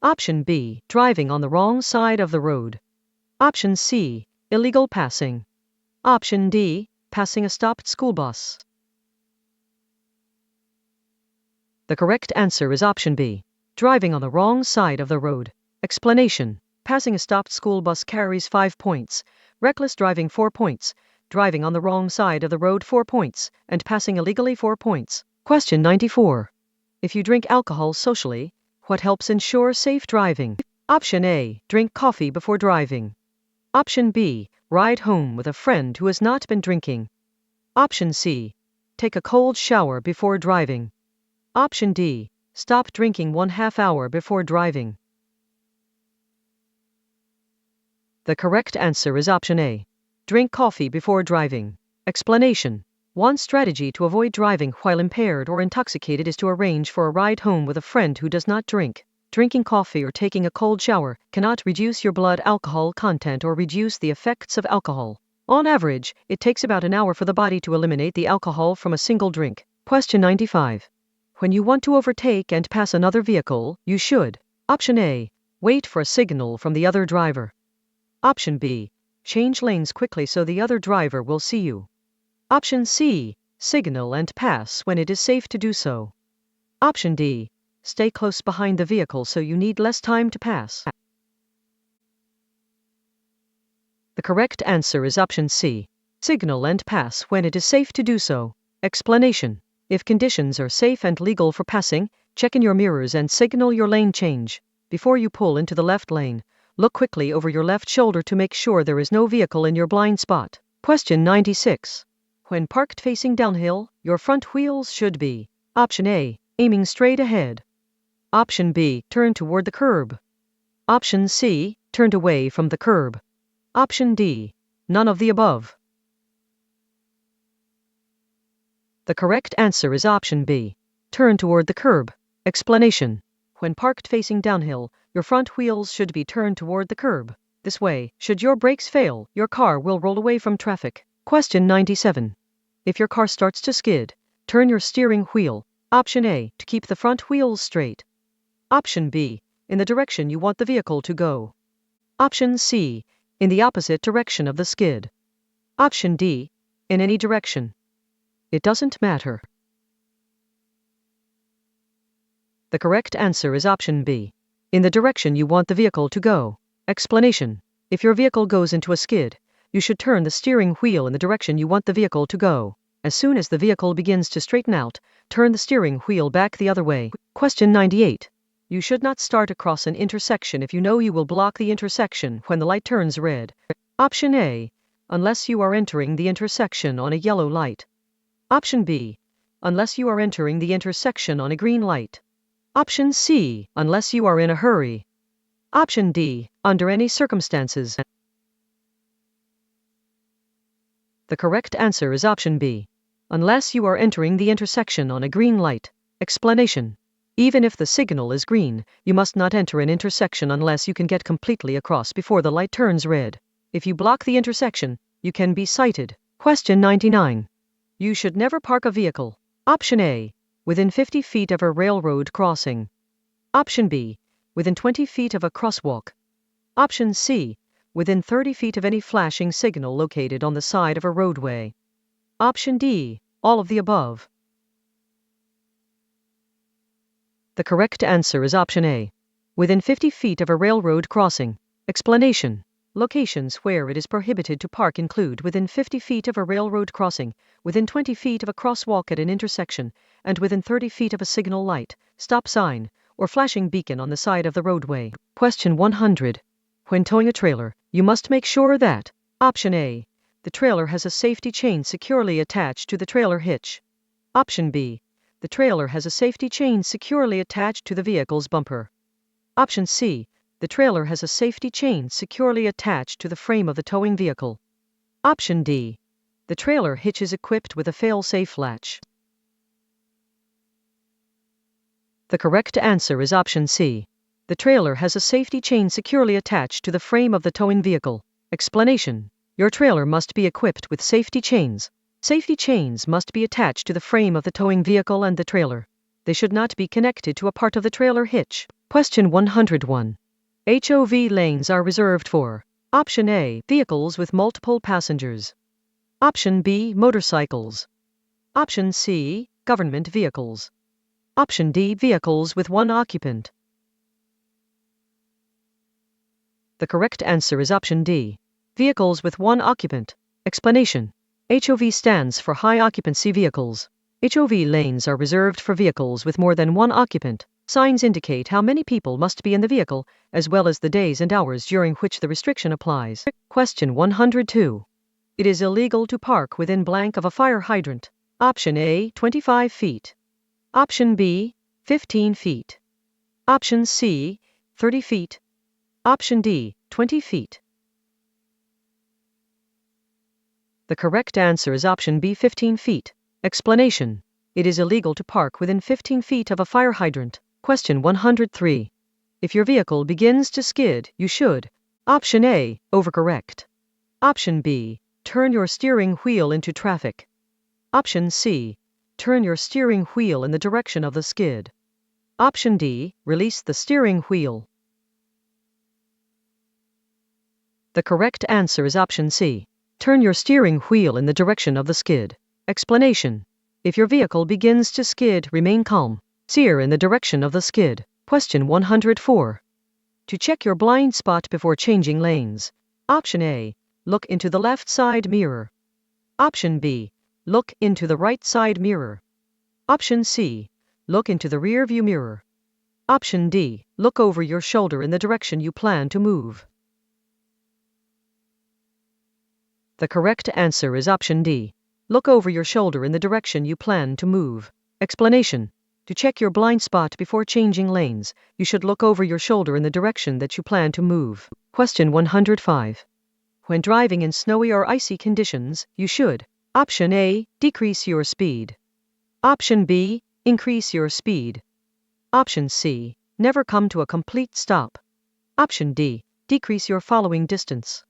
Option B, driving on the wrong side of the road. Option C, illegal passing. Option D, passing a stopped school bus. The correct answer is option B, driving on the wrong side of the road. Explanation: passing a stopped school bus carries 5 points, reckless driving 4 points, driving on the wrong side of the road 4 points, and passing illegally 4 points. Question 94. If you drink alcohol socially, what helps ensure safe driving? Option A, drink coffee before driving. Option B, ride home with a friend who has not been drinking. Option C, take a cold shower before driving. Option D, stop drinking 1/2 hour before driving. The correct answer is option A, drink coffee before driving. Explanation: one strategy to avoid driving while impaired or intoxicated is to arrange for a ride home with a friend who does not drink. Drinking coffee or taking a cold shower cannot reduce your blood alcohol content or reduce the effects of alcohol. On average, it takes about an hour for the body to eliminate the alcohol from a single drink. Question 95. When you want to overtake and pass another vehicle, you should: Option A, wait for a signal from the other driver. Option B, change lanes quickly so the other driver will see you. Option C, signal and pass when it is safe to do so. Option D, stay close behind the vehicle so you need less time to pass. The correct answer is option C, signal and pass when it is safe to do so. Explanation: if conditions are safe and legal for passing, check in your mirrors and signal your lane change. Before you pull into the left lane, look quickly over your left shoulder to make sure there is no vehicle in your blind spot. Question 96. When parked facing downhill, your front wheels should be: Option A, aiming straight ahead. Option B, turn toward the curb. Option C, turned away from the curb. Option D, none of the above. The correct answer is option B, turn toward the curb. Explanation: when parked facing downhill, your front wheels should be turned toward the curb. This way, should your brakes fail, your car will roll away from traffic. Question 97. If your car starts to skid, turn your steering wheel. Option A, to keep the front wheels straight. Option B, in the direction you want the vehicle to go. Option C, in the opposite direction of the skid. Option D, in any direction. It doesn't matter. The correct answer is option B, in the direction you want the vehicle to go. Explanation: If your vehicle goes into a skid, you should turn the steering wheel in the direction you want the vehicle to go. As soon as the vehicle begins to straighten out, turn the steering wheel back the other way. Question 98. You should not start across an intersection if you know you will block the intersection when the light turns red. Option A, unless you are entering the intersection on a yellow light. Option B, unless you are entering the intersection on a green light. Option C, unless you are in a hurry. Option D, under any circumstances. The correct answer is option B, unless you are entering the intersection on a green light. Explanation. Even if the signal is green, you must not enter an intersection unless you can get completely across before the light turns red. If you block the intersection, you can be cited. Question 99. You should never park a vehicle. Option A, within 50 feet of a railroad crossing. Option B, within 20 feet of a crosswalk. Option C, within 30 feet of any flashing signal located on the side of a roadway. Option D, all of the above. The correct answer is option A, within 50 feet of a railroad crossing. Explanation. Locations where it is prohibited to park include within 50 feet of a railroad crossing, within 20 feet of a crosswalk at an intersection, and within 30 feet of a signal light, stop sign, or flashing beacon on the side of the roadway. Question 100. When towing a trailer, you must make sure that Option A, the trailer has a safety chain securely attached to the trailer hitch. Option B, the trailer has a safety chain securely attached to the vehicle's bumper. Option C, the trailer has a safety chain securely attached to the frame of the towing vehicle. Option D, the trailer hitch is equipped with a fail-safe latch. The correct answer is option C. The trailer has a safety chain securely attached to the frame of the towing vehicle. Explanation. Your trailer must be equipped with safety chains. Safety chains must be attached to the frame of the towing vehicle and the trailer. They should not be connected to a part of the trailer hitch. Question 101. HOV lanes are reserved for Option A, vehicles with multiple passengers. Option B, motorcycles. Option C, government vehicles. Option D, vehicles with one occupant. The correct answer is option D, vehicles with one occupant. Explanation. HOV stands for high occupancy vehicles. HOV lanes are reserved for vehicles with more than one occupant. Signs indicate how many people must be in the vehicle, as well as the days and hours during which the restriction applies. Question 102. It is illegal to park within blank of a fire hydrant. Option A, 25 feet. Option B, 15 feet. Option C, 30 feet. Option D, 20 feet. The correct answer is option B, 15 feet. Explanation. It is illegal to park within 15 feet of a fire hydrant. Question 103. If your vehicle begins to skid, you should Option A, overcorrect. Option B, turn your steering wheel into traffic. Option C, turn your steering wheel in the direction of the skid. Option D, release the steering wheel. The correct answer is option C, turn your steering wheel in the direction of the skid. Explanation. If your vehicle begins to skid, remain calm. Steer in the direction of the skid. Question 104. To check your blind spot before changing lanes. Option A, look into the left side mirror. Option B, look into the right side mirror. Option C, look into the rear view mirror. Option D, look over your shoulder in the direction you plan to move. The correct answer is option D, look over your shoulder in the direction you plan to move. Explanation. To check your blind spot before changing lanes, you should look over your shoulder in the direction that you plan to move. Question 105. When driving in snowy or icy conditions, you should Option A, decrease your speed. Option B, increase your speed. Option C, never come to a complete stop. Option D, decrease your following distance.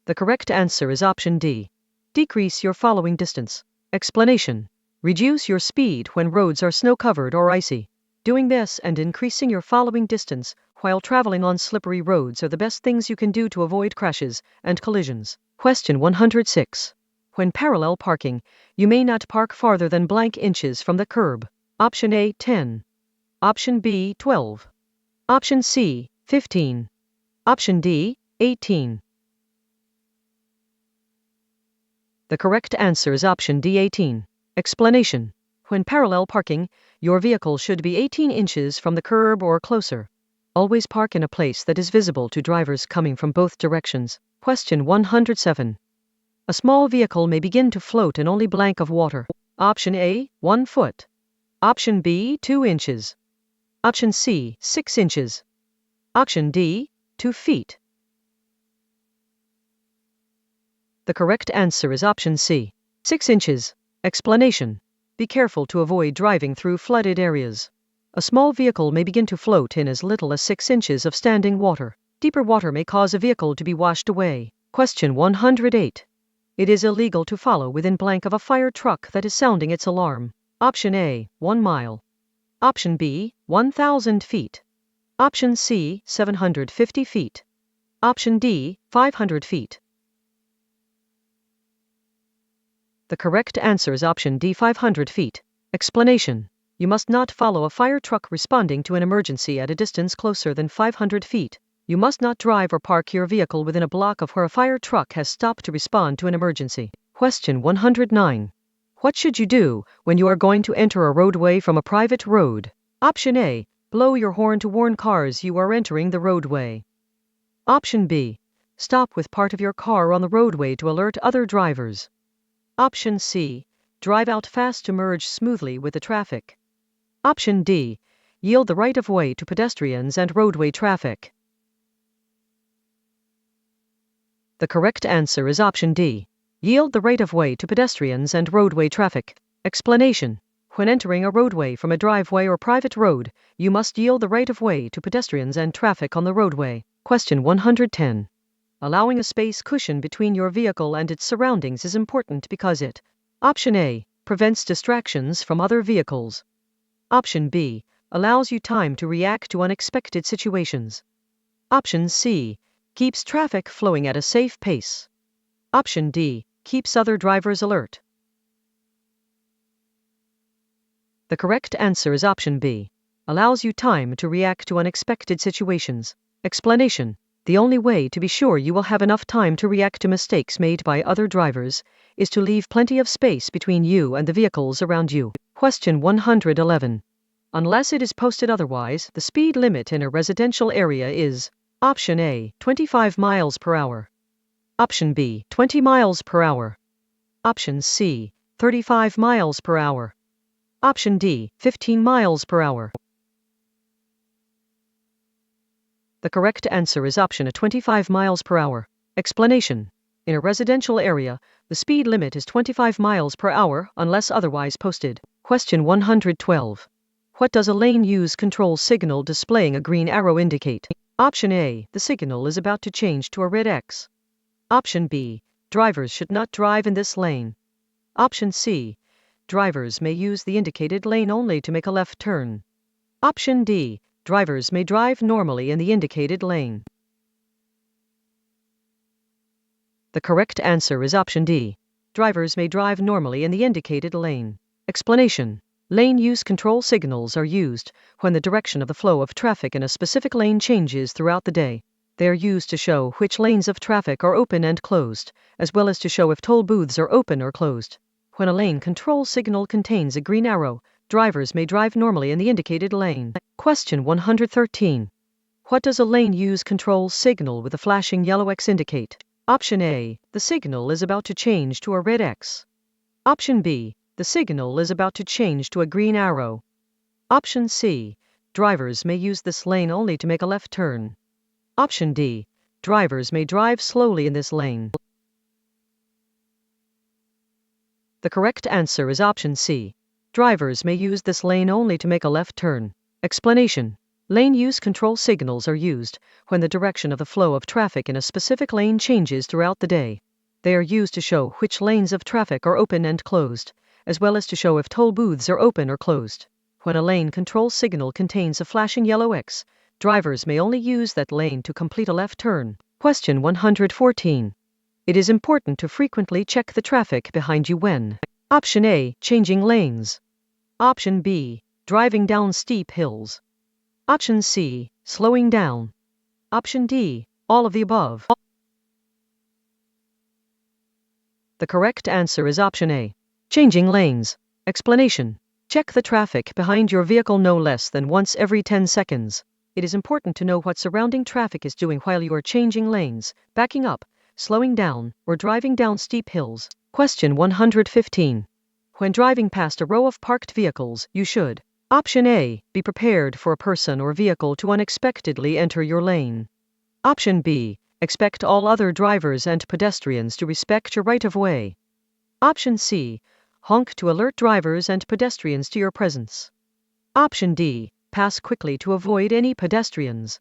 The correct answer is option D, decrease your following distance. Explanation. Reduce your speed when roads are snow-covered or icy. Doing this and increasing your following distance while traveling on slippery roads are the best things you can do to avoid crashes and collisions. Question 106. When parallel parking, you may not park farther than blank inches from the curb. Option A, 10. Option B, 12. Option C, 15. Option D, 18. The correct answer is option D, 18. Explanation. When parallel parking, your vehicle should be 18 inches from the curb or closer. Always park in a place that is visible to drivers coming from both directions. Question 107. A small vehicle may begin to float in only blank of water. Option A, 1 foot. Option B, 2 inches. Option C, 6 inches. Option D, 2 feet. The correct answer is option C, 6 inches. Explanation. Be careful to avoid driving through flooded areas. A small vehicle may begin to float in as little as 6 inches of standing water. Deeper water may cause a vehicle to be washed away. Question 108. It is illegal to follow within blank of a fire truck that is sounding its alarm. Option A, 1 mile. Option B, 1,000 feet. Option C, 750 feet. Option D, 500 feet. The correct answer is option D, 500 feet. Explanation. You must not follow a fire truck responding to an emergency at a distance closer than 500 feet. You must not drive or park your vehicle within a block of where a fire truck has stopped to respond to an emergency. Question 109. What should you do when you are going to enter a roadway from a private road? Option A, blow your horn to warn cars you are entering the roadway. Option B, stop with part of your car on the roadway to alert other drivers. Option C, drive out fast to merge smoothly with the traffic. Option D, yield the right of way to pedestrians and roadway traffic. The correct answer is option D, yield the right of way to pedestrians and roadway traffic. Explanation. When entering a roadway from a driveway or private road, you must yield the right of way to pedestrians and traffic on the roadway. Question 110. Allowing a space cushion between your vehicle and its surroundings is important because it: Option A, prevents distractions from other vehicles. Option B, allows you time to react to unexpected situations. Option C, keeps traffic flowing at a safe pace. Option D, keeps other drivers alert. The correct answer is option B, allows you time to react to unexpected situations. Explanation. The only way to be sure you will have enough time to react to mistakes made by other drivers is to leave plenty of space between you and the vehicles around you. Question 111. Unless it is posted otherwise, the speed limit in a residential area is: Option A, 25 miles per hour. Option B, 20 miles per hour. Option C, 35 miles per hour. Option D, 15 miles per hour. The correct answer is option A, 25 miles per hour. Explanation. In a residential area, the speed limit is 25 miles per hour unless otherwise posted. Question 112. What does a lane use control signal displaying a green arrow indicate? Option A, the signal is about to change to a red X. Option B, drivers should not drive in this lane. Option C, drivers may use the indicated lane only to make a left turn. Option D, drivers may drive normally in the indicated lane. The correct answer is option D. Drivers may drive normally in the indicated lane. Explanation. Lane use control signals are used when the direction of the flow of traffic in a specific lane changes throughout the day. They are used to show which lanes of traffic are open and closed, as well as to show if toll booths are open or closed. When a lane control signal contains a green arrow, drivers may drive normally in the indicated lane. Question 113. What does a lane use control signal with a flashing yellow X indicate? Option A, the signal is about to change to a red X. Option B, the signal is about to change to a green arrow. Option C, drivers may use this lane only to make a left turn. Option D, drivers may drive slowly in this lane. The correct answer is option C. Drivers may use this lane only to make a left turn. Explanation. Lane use control signals are used when the direction of the flow of traffic in a specific lane changes throughout the day. They are used to show which lanes of traffic are open and closed, as well as to show if toll booths are open or closed. When a lane control signal contains a flashing yellow X, drivers may only use that lane to complete a left turn. Question 114. It is important to frequently check the traffic behind you when: Option A, changing lanes. Option B, driving down steep hills. Option C, slowing down. Option D, all of the above. The correct answer is option A. Changing lanes. Explanation. Check the traffic behind your vehicle no less than once every 10 seconds. It is important to know what surrounding traffic is doing while you are changing lanes, backing up, slowing down, or driving down steep hills. Question 115. When driving past a row of parked vehicles, you should: Option A, be prepared for a person or vehicle to unexpectedly enter your lane. Option B, expect all other drivers and pedestrians to respect your right-of-way. Option C, honk to alert drivers and pedestrians to your presence. Option D, pass quickly to avoid any pedestrians.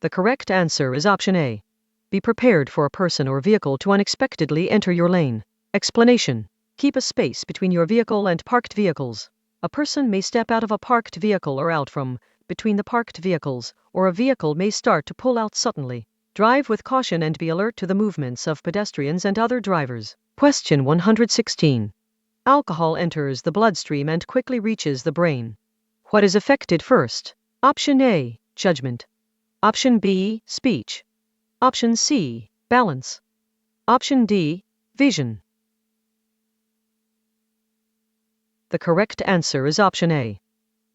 The correct answer is option A. Be prepared for a person or vehicle to unexpectedly enter your lane. Explanation. Keep a space between your vehicle and parked vehicles. A person may step out of a parked vehicle or out from between the parked vehicles, or a vehicle may start to pull out suddenly. Drive with caution and be alert to the movements of pedestrians and other drivers. Question 116. Alcohol enters the bloodstream and quickly reaches the brain. What is affected first? Option A, judgment. Option B, speech. Option C, balance. Option D, vision. The correct answer is option A.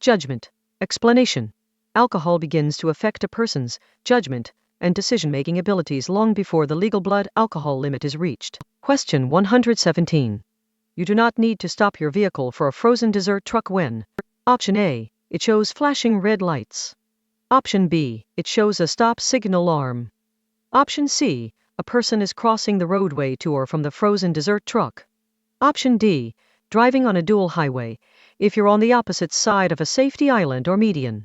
Judgment. Explanation. Alcohol begins to affect a person's judgment and decision-making abilities long before the legal blood alcohol limit is reached. Question 117. You do not need to stop your vehicle for a frozen dessert truck when: Option A, it shows flashing red lights. Option B, it shows a stop signal alarm. Option C, a person is crossing the roadway to or from the frozen dessert truck. Option D, driving on a dual highway, if you're on the opposite side of a safety island or median.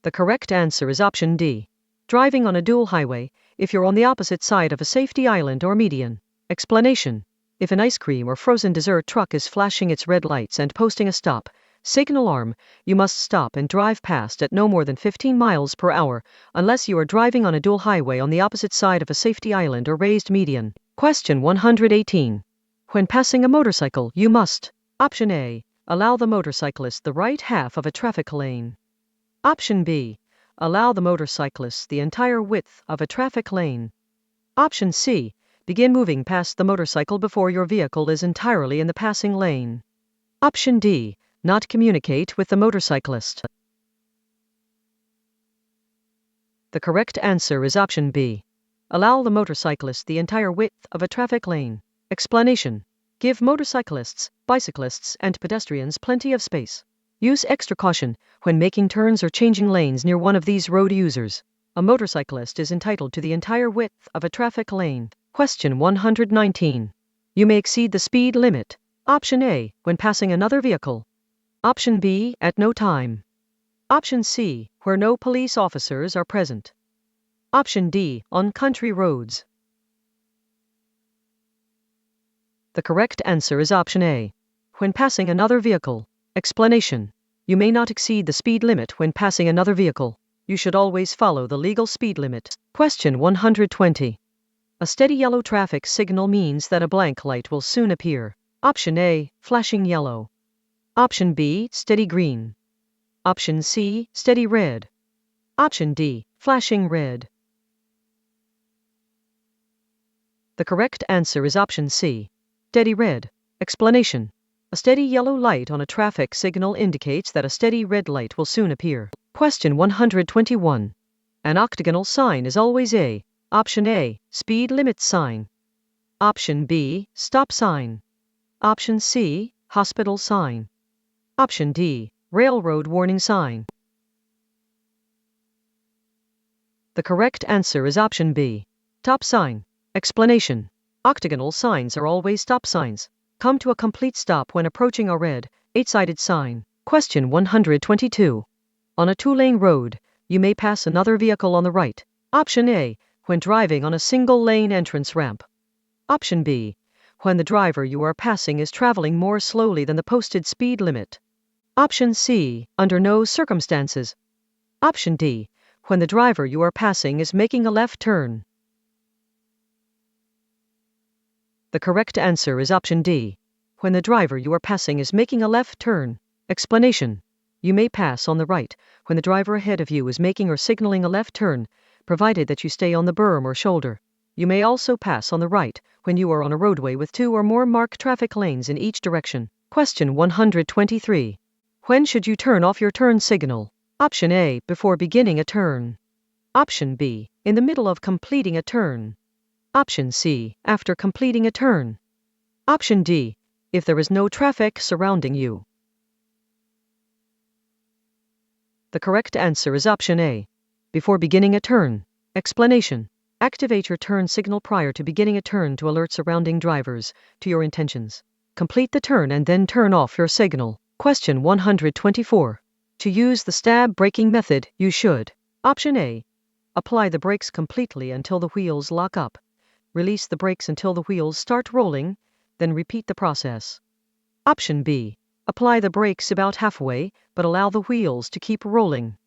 The correct answer is option D. Driving on a dual highway, if you're on the opposite side of a safety island or median. Explanation. If an ice cream or frozen dessert truck is flashing its red lights and posting a stop signal alarm, you must stop and drive past at no more than 15 miles per hour, unless you are driving on a dual highway on the opposite side of a safety island or raised median. Question 118. When passing a motorcycle, you must: Option A, allow the motorcyclist the right half of a traffic lane. Option B, allow the motorcyclist the entire width of a traffic lane. Option C, begin moving past the motorcycle before your vehicle is entirely in the passing lane. Option D, not communicate with the motorcyclist. The correct answer is option B. Allow the motorcyclist the entire width of a traffic lane. Explanation. Give motorcyclists, bicyclists, and pedestrians plenty of space. Use extra caution when making turns or changing lanes near one of these road users. A motorcyclist is entitled to the entire width of a traffic lane. Question 119. You may exceed the speed limit. Option A, when passing another vehicle. Option B, at no time. Option C, where no police officers are present. Option D, on country roads. The correct answer is option A. When passing another vehicle. Explanation. You may not exceed the speed limit when passing another vehicle. You should always follow the legal speed limit. Question 120. A steady yellow traffic signal means that a blank light will soon appear. Option A, flashing yellow. Option B, steady green. Option C, steady red. Option D, flashing red. The correct answer is option C, steady red. Explanation. A steady yellow light on a traffic signal indicates that a steady red light will soon appear. Question 121. An octagonal sign is always a: Option A, speed limit sign. Option B, stop sign. Option C, hospital sign. Option D, railroad warning sign. The correct answer is option B, stop sign. Explanation. Octagonal signs are always stop signs. Come to a complete stop when approaching a red, 8-sided sign. Question 122. On a 2-lane road, you may pass another vehicle on the right. Option A, when driving on a single-lane entrance ramp. Option B, when the driver you are passing is traveling more slowly than the posted speed limit. Option C, under no circumstances. Option D, when the driver you are passing is making a left turn. The correct answer is option D, when the driver you are passing is making a left turn. Explanation. You may pass on the right when the driver ahead of you is making or signaling a left turn, provided that you stay on the berm or shoulder. You may also pass on the right when you are on a roadway with 2 or more marked traffic lanes in each direction. Question 123. When should you turn off your turn signal? Option A, before beginning a turn. Option B, in the middle of completing a turn. Option C, after completing a turn. Option D, if there is no traffic surrounding you. The correct answer is option A, before beginning a turn. Explanation. Activate your turn signal prior to beginning a turn to alert surrounding drivers to your intentions. Complete the turn and then turn off your signal. Question 124. To use the stab braking method, you should. Option A. Apply the brakes completely until the wheels lock up. Release the brakes until the wheels start rolling, then repeat the process. Option B. Apply the brakes about halfway, but allow the wheels to keep rolling.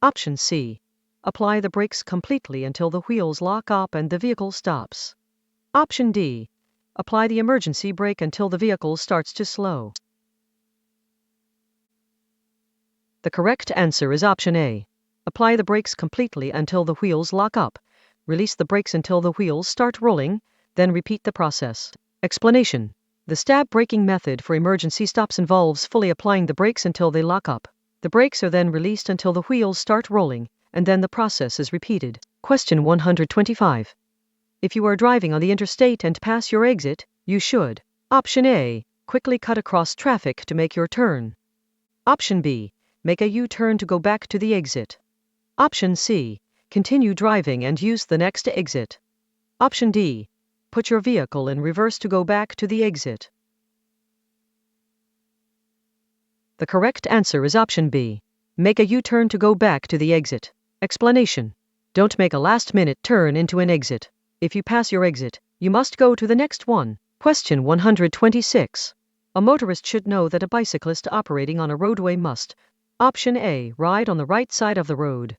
Option C. Apply the brakes completely until the wheels lock up and the vehicle stops. Option D. Apply the emergency brake until the vehicle starts to slow. The correct answer is option A. Apply the brakes completely until the wheels lock up. Release the brakes until the wheels start rolling, then repeat the process. Explanation. The stab braking method for emergency stops involves fully applying the brakes until they lock up. The brakes are then released until the wheels start rolling, and then the process is repeated. Question 125. If you are driving on the interstate and pass your exit, you should. Option A. Quickly cut across traffic to make your turn. Option B. Make a U-turn to go back to the exit. Option C. Continue driving and use the next exit. Option D. Put your vehicle in reverse to go back to the exit. The correct answer is option B. Make a U-turn to go back to the exit. Explanation. Don't make a last-minute turn into an exit. If you pass your exit, you must go to the next one. Question 126. A motorist should know that a bicyclist operating on a roadway must. Option A. Ride on the right side of the road.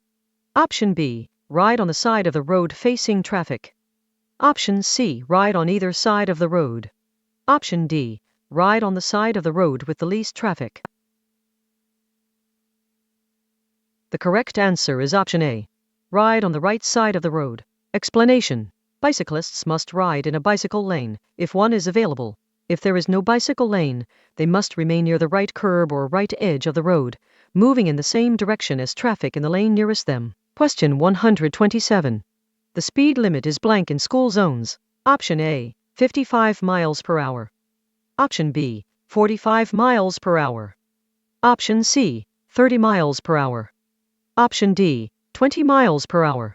Option B. Ride on the side of the road facing traffic. Option C. Ride on either side of the road. Option D. Ride on the side of the road with the least traffic. The correct answer is option A. Ride on the right side of the road. Explanation. Bicyclists must ride in a bicycle lane, if one is available. If there is no bicycle lane, they must remain near the right curb or right edge of the road, moving in the same direction as traffic in the lane nearest them. Question 127. The speed limit is blank in school zones. Option A, 55 miles per hour. Option B, 45 miles per hour. Option C, 30 miles per hour. Option D, 20 miles per hour.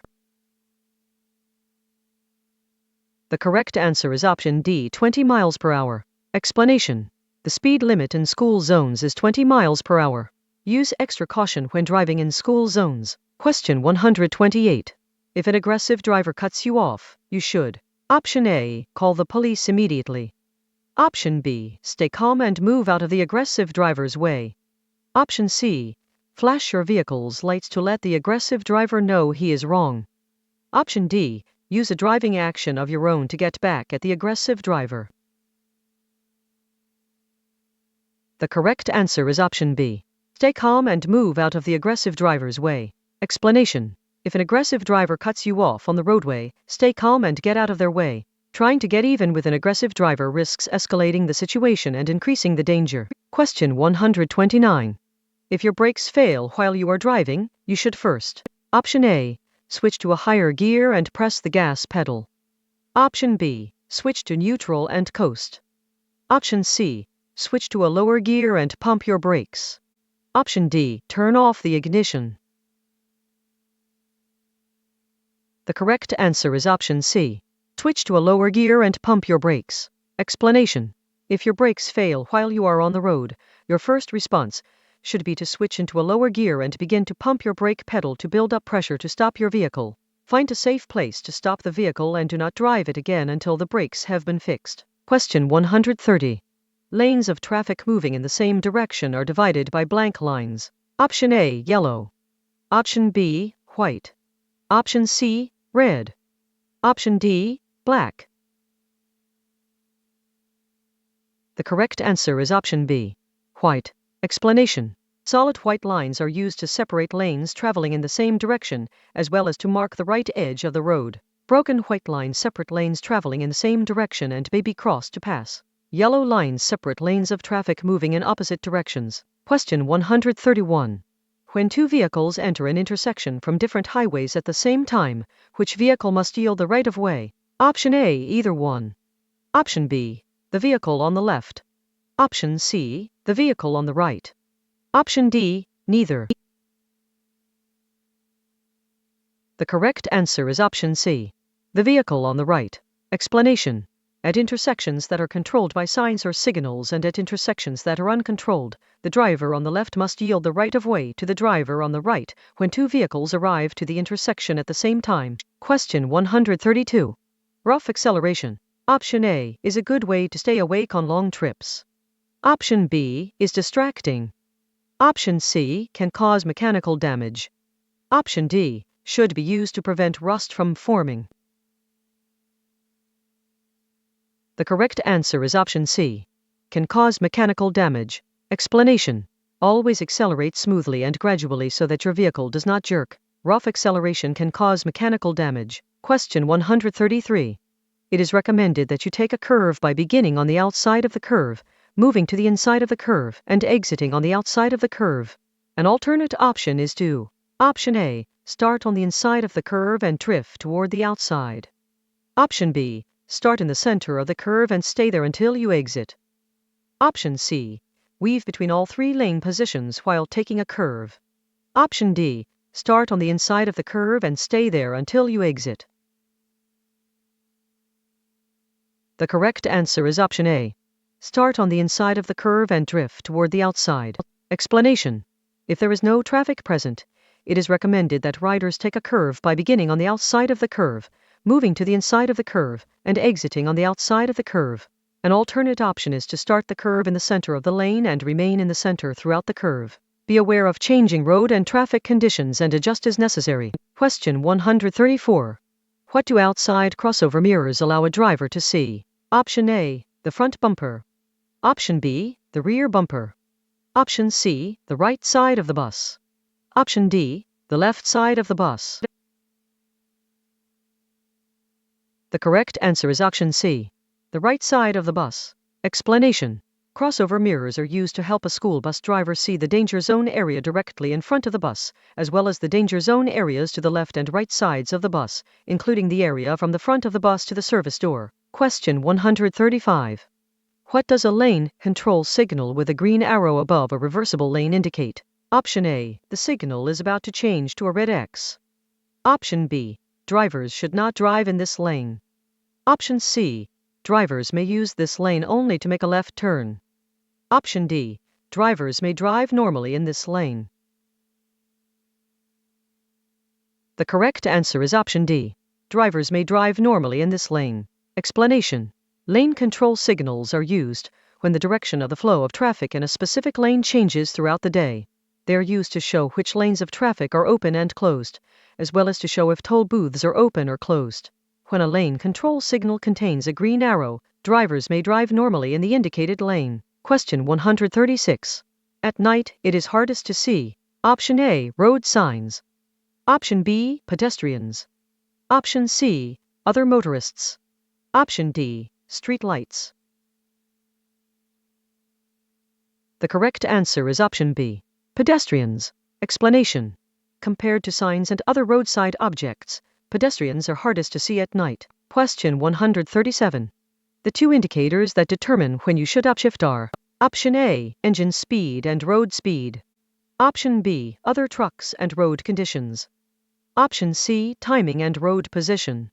The correct answer is option D, 20 miles per hour. Explanation. The speed limit in school zones is 20 miles per hour. Use extra caution when driving in school zones. Question 128. If an aggressive driver cuts you off, you should. Option A, call the police immediately. Option B, stay calm and move out of the aggressive driver's way. Option C, flash your vehicle's lights to let the aggressive driver know he is wrong. Option D, use a driving action of your own to get back at the aggressive driver. The correct answer is option B. Stay calm and move out of the aggressive driver's way. Explanation. If an aggressive driver cuts you off on the roadway, stay calm and get out of their way. Trying to get even with an aggressive driver risks escalating the situation and increasing the danger. Question 129. If your brakes fail while you are driving, you should first. Option A, switch to a higher gear and press the gas pedal. Option B, switch to neutral and coast. Option C, switch to a lower gear and pump your brakes. Option D, turn off the ignition. The correct answer is option C. Switch to a lower gear and pump your brakes. Explanation. If your brakes fail while you are on the road, your first response should be to switch into a lower gear and begin to pump your brake pedal to build up pressure to stop your vehicle. Find a safe place to stop the vehicle and do not drive it again until the brakes have been fixed. Question 130. Lanes of traffic moving in the same direction are divided by blank lines. Option A, yellow. Option B, white. Option C, red. Option D, black. The correct answer is option B, white. Explanation. Solid white lines are used to separate lanes traveling in the same direction, as well as to mark the right edge of the road. Broken white lines separate lanes traveling in the same direction and may be crossed to pass. Yellow lines separate lanes of traffic moving in opposite directions. Question 131. When two vehicles enter an intersection from different highways at the same time, which vehicle must yield the right of way? Option A, either one. Option B, the vehicle on the left. Option C, the vehicle on the right. Option D, neither. The correct answer is option C, the vehicle on the right. Explanation. At intersections that are controlled by signs or signals and at intersections that are uncontrolled, the driver on the left must yield the right of way to the driver on the right when two vehicles arrive to the intersection at the same time. Question 132. Rough acceleration. Option A is a good way to stay awake on long trips. Option B is distracting. Option C can cause mechanical damage. Option D should be used to prevent rust from forming. The correct answer is option C, can cause mechanical damage. Explanation. Always accelerate smoothly and gradually so that your vehicle does not jerk. Rough acceleration can cause mechanical damage. Question 133. It is recommended that you take a curve by beginning on the outside of the curve, moving to the inside of the curve, and exiting on the outside of the curve. An alternate option is to: Option A, start on the inside of the curve and drift toward the outside. Option B, start in the center of the curve and stay there until you exit. Option C, weave between all three lane positions while taking a curve. Option D, start on the inside of the curve and stay there until you exit. The correct answer is option A. Start on the inside of the curve and drift toward the outside. Explanation. If there is no traffic present, it is recommended that riders take a curve by beginning on the outside of the curve, moving to the inside of the curve, and exiting on the outside of the curve. An alternate option is to start the curve in the center of the lane and remain in the center throughout the curve. Be aware of changing road and traffic conditions and adjust as necessary. Question 134. What do outside crossover mirrors allow a driver to see? Option A, the front bumper. Option B, the rear bumper. Option C, the right side of the bus. Option D, the left side of the bus. The correct answer is option C, the right side of the bus. Explanation. Crossover mirrors are used to help a school bus driver see the danger zone area directly in front of the bus, as well as the danger zone areas to the left and right sides of the bus, including the area from the front of the bus to the service door. Question 135. What does a lane control signal with a green arrow above a reversible lane indicate? Option A, the signal is about to change to a red X. Option B, drivers should not drive in this lane. Option C, drivers may use this lane only to make a left turn. Option D, drivers may drive normally in this lane. The correct answer is option D, drivers may drive normally in this lane. Explanation. Lane control signals are used when the direction of the flow of traffic in a specific lane changes throughout the day. They are used to show which lanes of traffic are open and closed, as well as to show if toll booths are open or closed. When a lane control signal contains a green arrow, drivers may drive normally in the indicated lane. Question 136. At night, it is hardest to see. Option A, road signs. Option B, pedestrians. Option C, other motorists. Option D, street lights. The correct answer is option B, pedestrians. Explanation. Compared to signs and other roadside objects, pedestrians are hardest to see at night. Question 137. The two indicators that determine when you should upshift are: Option A, engine speed and road speed. Option B, other trucks and road conditions. Option C, timing and road position.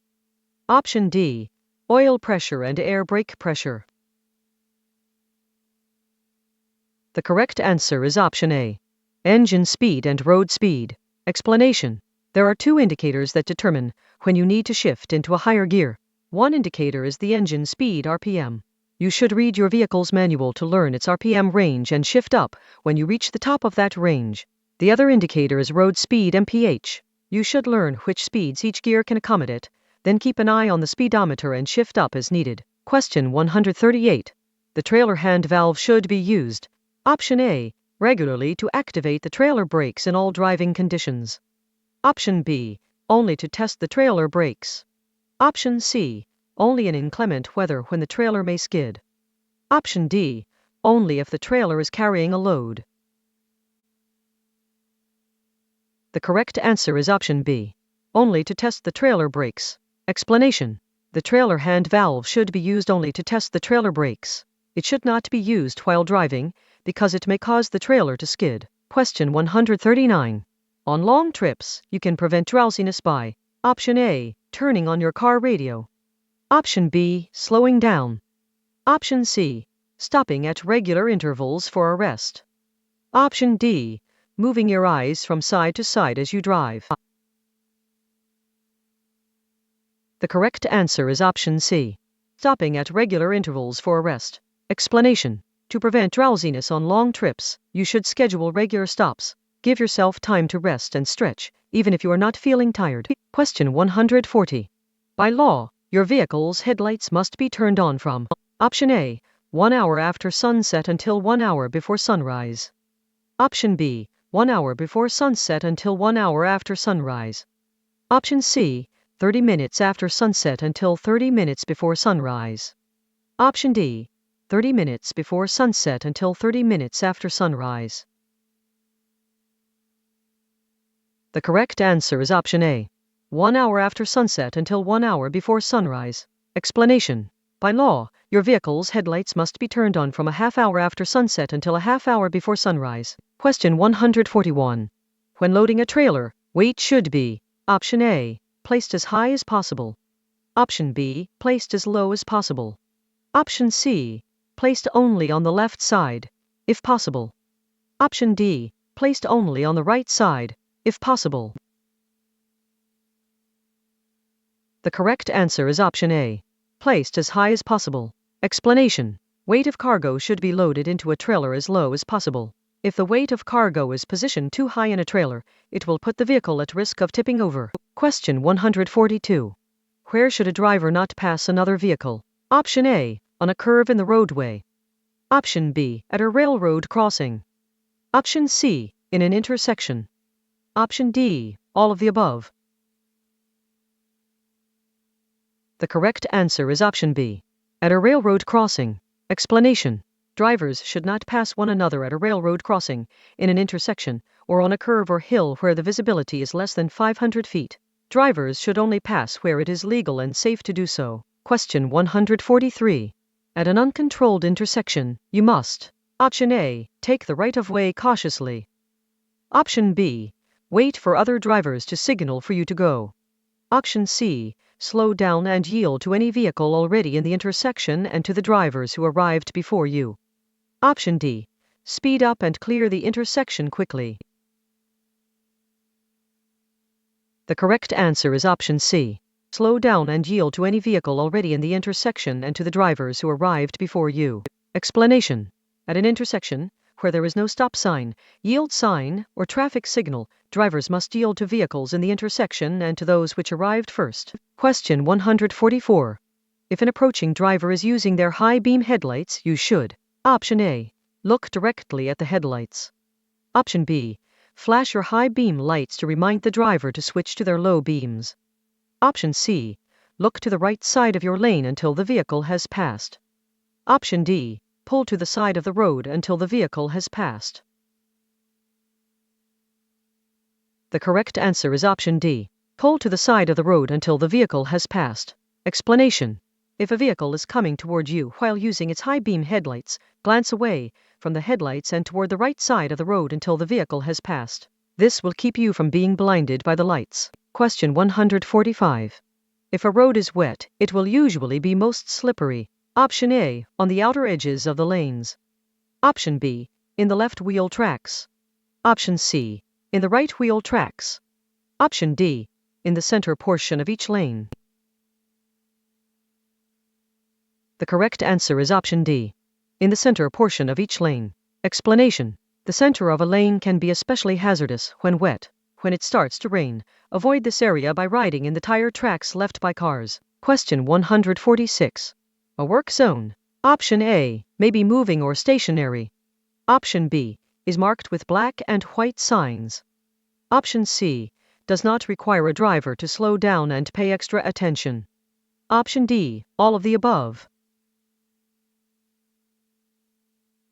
Option D, oil pressure and air brake pressure. The correct answer is option A, engine speed and road speed. Explanation. There are two indicators that determine when you need to shift into a higher gear. One indicator is the engine speed RPM. You should read your vehicle's manual to learn its RPM range and shift up when you reach the top of that range. The other indicator is road speed MPH. You should learn which speeds each gear can accommodate, then keep an eye on the speedometer and shift up as needed. Question 138. The trailer hand valve should be used. Option A, regularly to activate the trailer brakes in all driving conditions. Option B, only to test the trailer brakes. Option C, only in inclement weather when the trailer may skid. Option D, only if the trailer is carrying a load. The correct answer is option B, only to test the trailer brakes. Explanation: the trailer hand valve should be used only to test the trailer brakes. It should not be used while driving, because it may cause the trailer to skid. Question 139. On long trips, you can prevent drowsiness by: Option A, turning on your car radio. Option B, slowing down. Option C, stopping at regular intervals for a rest. Option D, moving your eyes from side to side as you drive. The correct answer is option C, stopping at regular intervals for a rest. Explanation: to prevent drowsiness on long trips, you should schedule regular stops. Give yourself time to rest and stretch, even if you are not feeling tired. Question 140. By law, your vehicle's headlights must be turned on from: Option A, 1 hour after sunset until 1 hour before sunrise. Option B, 1 hour before sunset until 1 hour after sunrise. Option C, 30 minutes after sunset until 30 minutes before sunrise. Option D, 30 minutes before sunset until 30 minutes after sunrise. The correct answer is option A, 1 hour after sunset until 1 hour before sunrise. Explanation: by law, your vehicle's headlights must be turned on from a half hour after sunset until a half hour before sunrise. Question 141. When loading a trailer, weight should be: Option A, placed as high as possible. Option B, placed as low as possible. Option C, placed only on the left side, if possible. Option D, placed only on the right side, if possible. The correct answer is option A, placed as high as possible. Explanation: weight of cargo should be loaded into a trailer as low as possible. If the weight of cargo is positioned too high in a trailer, it will put the vehicle at risk of tipping over. Question 142. Where should a driver not pass another vehicle? Option A, on a curve in the roadway. Option B, at a railroad crossing. Option C, in an intersection. Option D, all of the above. The correct answer is option B, at a railroad crossing. Explanation: drivers should not pass one another at a railroad crossing, in an intersection, or on a curve or hill where the visibility is less than 500 feet. Drivers should only pass where it is legal and safe to do so. Question 143. At an uncontrolled intersection, you must: Option A, take the right-of-way cautiously. Option B, wait for other drivers to signal for you to go. Option C, slow down and yield to any vehicle already in the intersection and to the drivers who arrived before you. Option D, speed up and clear the intersection quickly. The correct answer is option C, slow down and yield to any vehicle already in the intersection and to the drivers who arrived before you. Explanation: at an intersection, where there is no stop sign, yield sign, or traffic signal, drivers must yield to vehicles in the intersection and to those which arrived first. Question 144. If an approaching driver is using their high beam headlights, you should: Option A, look directly at the headlights. Option B, flash your high beam lights to remind the driver to switch to their low beams. Option C, look to the right side of your lane until the vehicle has passed. Option D, pull to the side of the road until the vehicle has passed. The correct answer is option D, pull to the side of the road until the vehicle has passed. Explanation: if a vehicle is coming toward you while using its high beam headlights, glance away from the headlights and toward the right side of the road until the vehicle has passed. This will keep you from being blinded by the lights. Question 145. If a road is wet, it will usually be most slippery. Option A, on the outer edges of the lanes. Option B, in the left wheel tracks. Option C, in the right wheel tracks. Option D, in the center portion of each lane. The correct answer is option D, in the center portion of each lane. Explanation: the center of a lane can be especially hazardous when wet. When it starts to rain, avoid this area by riding in the tire tracks left by cars. Question 146. A work zone. Option A, may be moving or stationary. Option B, is marked with black and white signs. Option C does not require a driver to slow down and pay extra attention. Option D, all of the above.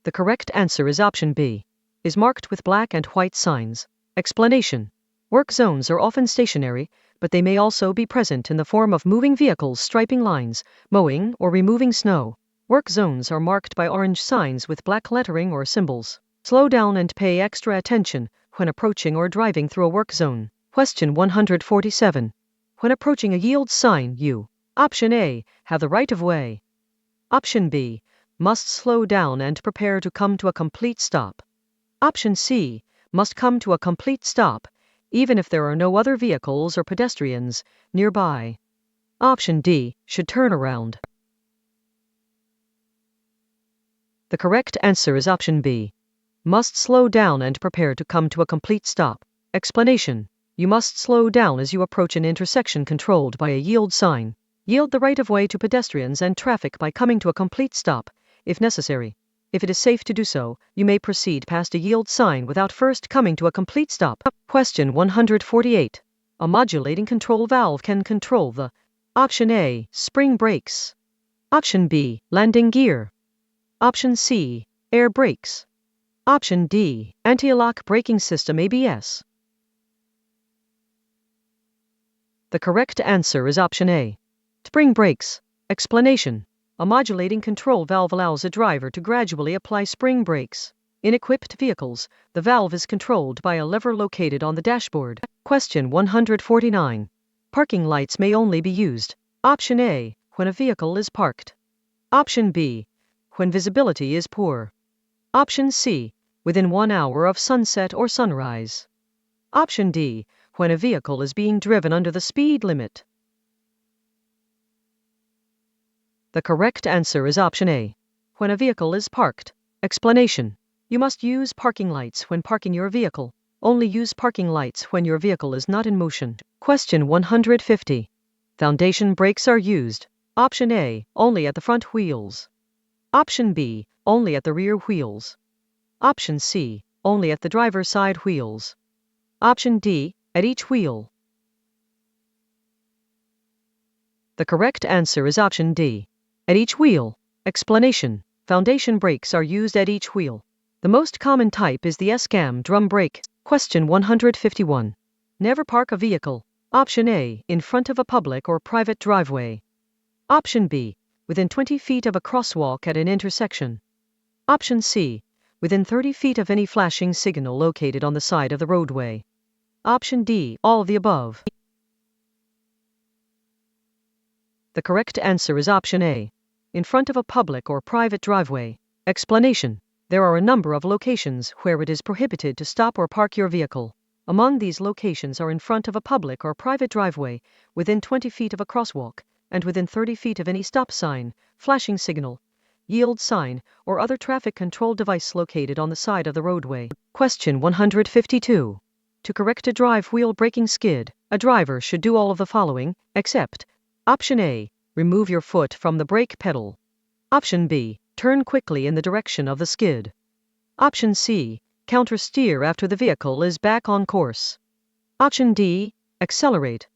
The correct answer is option B, is marked with black and white signs. Explanation. Work zones are often stationary, but they may also be present in the form of moving vehicles striping lines, mowing, or removing snow. Work zones are marked by orange signs with black lettering or symbols. Slow down and pay extra attention when approaching or driving through a work zone. Question 147. When approaching a yield sign, you, option A, have the right of way. Option B, must slow down and prepare to come to a complete stop. Option C, must come to a complete stop, even if there are no other vehicles or pedestrians nearby. Option D, should turn around. The correct answer is option B, must slow down and prepare to come to a complete stop. Explanation. You must slow down as you approach an intersection controlled by a yield sign. Yield the right of way to pedestrians and traffic by coming to a complete stop, if necessary. If it is safe to do so, you may proceed past a yield sign without first coming to a complete stop. Question 148. A modulating control valve can control the option A, spring brakes. Option B, landing gear. Option C, air brakes. Option D, anti-lock braking system ABS. The correct answer is option A, spring brakes. Explanation. A modulating control valve allows a driver to gradually apply spring brakes. In equipped vehicles, the valve is controlled by a lever located on the dashboard. Question 149. Parking lights may only be used. Option A, when a vehicle is parked. Option B, when visibility is poor. Option C, within 1 hour of sunset or sunrise. Option D, when a vehicle is being driven under the speed limit. The correct answer is option A, when a vehicle is parked. Explanation. You must use parking lights when parking your vehicle. Only use parking lights when your vehicle is not in motion. Question 150. Foundation brakes are used. Option A, only at the front wheels. Option B, only at the rear wheels. Option C, only at the driver's side wheels. Option D, at each wheel. The correct answer is option D, at each wheel. Explanation. Foundation brakes are used at each wheel. The most common type is the S-cam drum brake. Question 151. Never park a vehicle. Option A, in front of a public or private driveway. Option B, within 20 feet of a crosswalk at an intersection. Option C, within 30 feet of any flashing signal located on the side of the roadway. Option D, all of the above. The correct answer is option A, in front of a public or private driveway. Explanation. There are a number of locations where it is prohibited to stop or park your vehicle. Among these locations are in front of a public or private driveway, within 20 feet of a crosswalk, and within 30 feet of any stop sign, flashing signal, yield sign, or other traffic control device located on the side of the roadway. Question 152. To correct a drive wheel braking skid, a driver should do all of the following, except option A, remove your foot from the brake pedal. Option B, turn quickly in the direction of the skid. Option C, counter-steer after the vehicle is back on course. Option D, accelerate.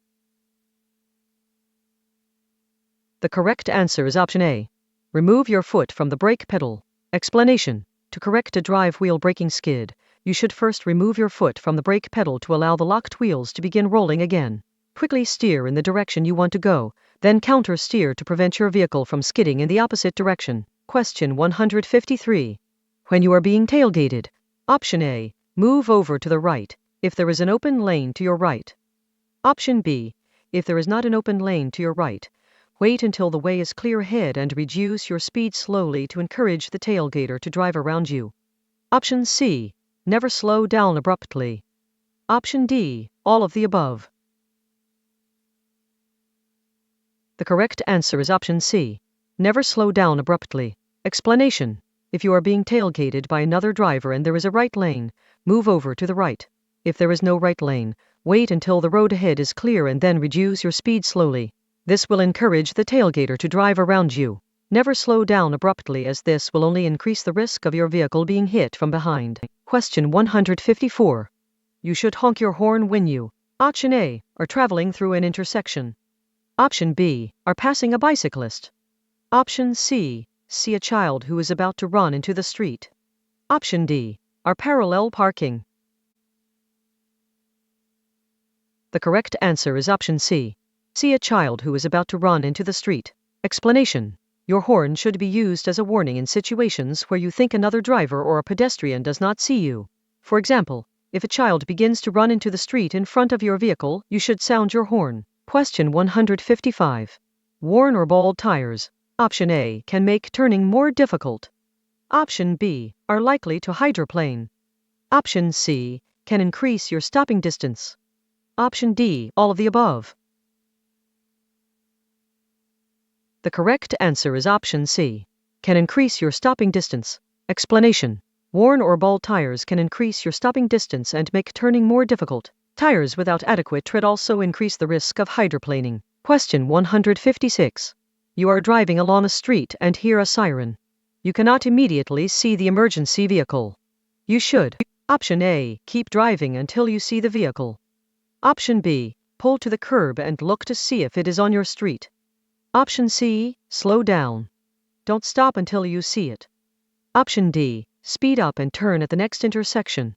The correct answer is option A, remove your foot from the brake pedal. Explanation. To correct a drive wheel braking skid, you should first remove your foot from the brake pedal to allow the locked wheels to begin rolling again. Quickly steer in the direction you want to go, then counter-steer to prevent your vehicle from skidding in the opposite direction. Question 153. When you are being tailgated, option A, move over to the right, if there is an open lane to your right. Option B, if there is not an open lane to your right, wait until the way is clear ahead and reduce your speed slowly to encourage the tailgater to drive around you. Option C, never slow down abruptly. Option D, all of the above. The correct answer is option C, never slow down abruptly. Explanation. If you are being tailgated by another driver and there is a right lane, move over to the right. If there is no right lane, wait until the road ahead is clear and then reduce your speed slowly. This will encourage the tailgater to drive around you. Never slow down abruptly, as this will only increase the risk of your vehicle being hit from behind. Question 154. You should honk your horn when you: Option A, are traveling through an intersection. Option B, are passing a bicyclist. Option C, see a child who is about to run into the street. Option D, are parallel parking. The correct answer is option C, see a child who is about to run into the street. Explanation: your horn should be used as a warning in situations where you think another driver or a pedestrian does not see you. For example, if a child begins to run into the street in front of your vehicle, you should sound your horn. Question 155. Worn or bald tires: Option A, can make turning more difficult. Option B, are likely to hydroplane. Option C, can increase your stopping distance. Option D, all of the above. The correct answer is option C, can increase your stopping distance. Explanation: worn or bald tires can increase your stopping distance and make turning more difficult. Tires without adequate tread also increase the risk of hydroplaning. Question 156. You are driving along a street and hear a siren. You cannot immediately see the emergency vehicle. You should: Option A, keep driving until you see the vehicle. Option B, pull to the curb and look to see if it is on your street. Option C, slow down. Don't stop until you see it. Option D, speed up and turn at the next intersection.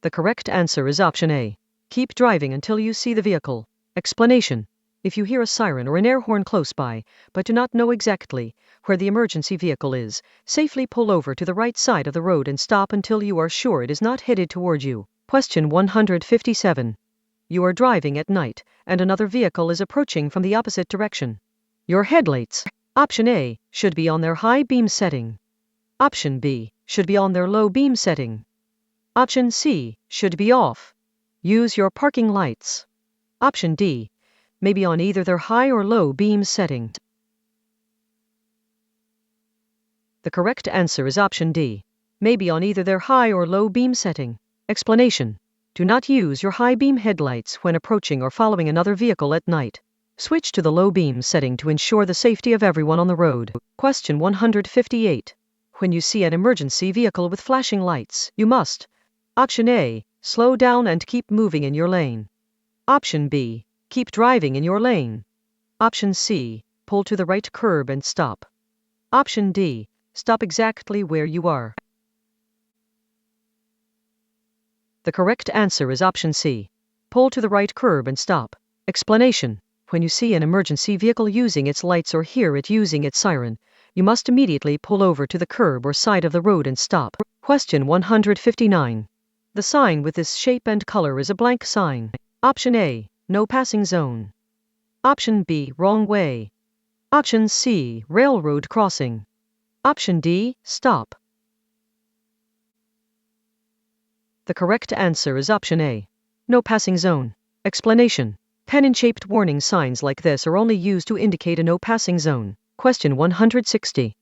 The correct answer is option A, keep driving until you see the vehicle. Explanation: if you hear a siren or an air horn close by, but do not know exactly where the emergency vehicle is, safely pull over to the right side of the road and stop until you are sure it is not headed toward you. Question 157. You are driving at night, and another vehicle is approaching from the opposite direction. Your headlights: Option A, should be on their high beam setting. Option B, should be on their low beam setting. Option C, should be off. Use your parking lights. Option D, may be on either their high or low beam setting. The correct answer is option D, may be on either their high or low beam setting. Explanation: do not use your high beam headlights when approaching or following another vehicle at night. Switch to the low beam setting to ensure the safety of everyone on the road. Question 158. When you see an emergency vehicle with flashing lights, you must: Option A, slow down and keep moving in your lane. Option B, keep driving in your lane. Option C, pull to the right curb and stop. Option D, stop exactly where you are. The correct answer is option C, pull to the right curb and stop. Explanation: when you see an emergency vehicle using its lights or hear it using its siren, you must immediately pull over to the curb or side of the road and stop. Question 159. The sign with this shape and color is a blank sign. Option A, no passing zone. Option B, wrong way. Option C, railroad crossing. Option D, stop. The correct answer is option A, no passing zone. Explanation: pen-shaped warning signs like this are only used to indicate a no passing zone. Question 160.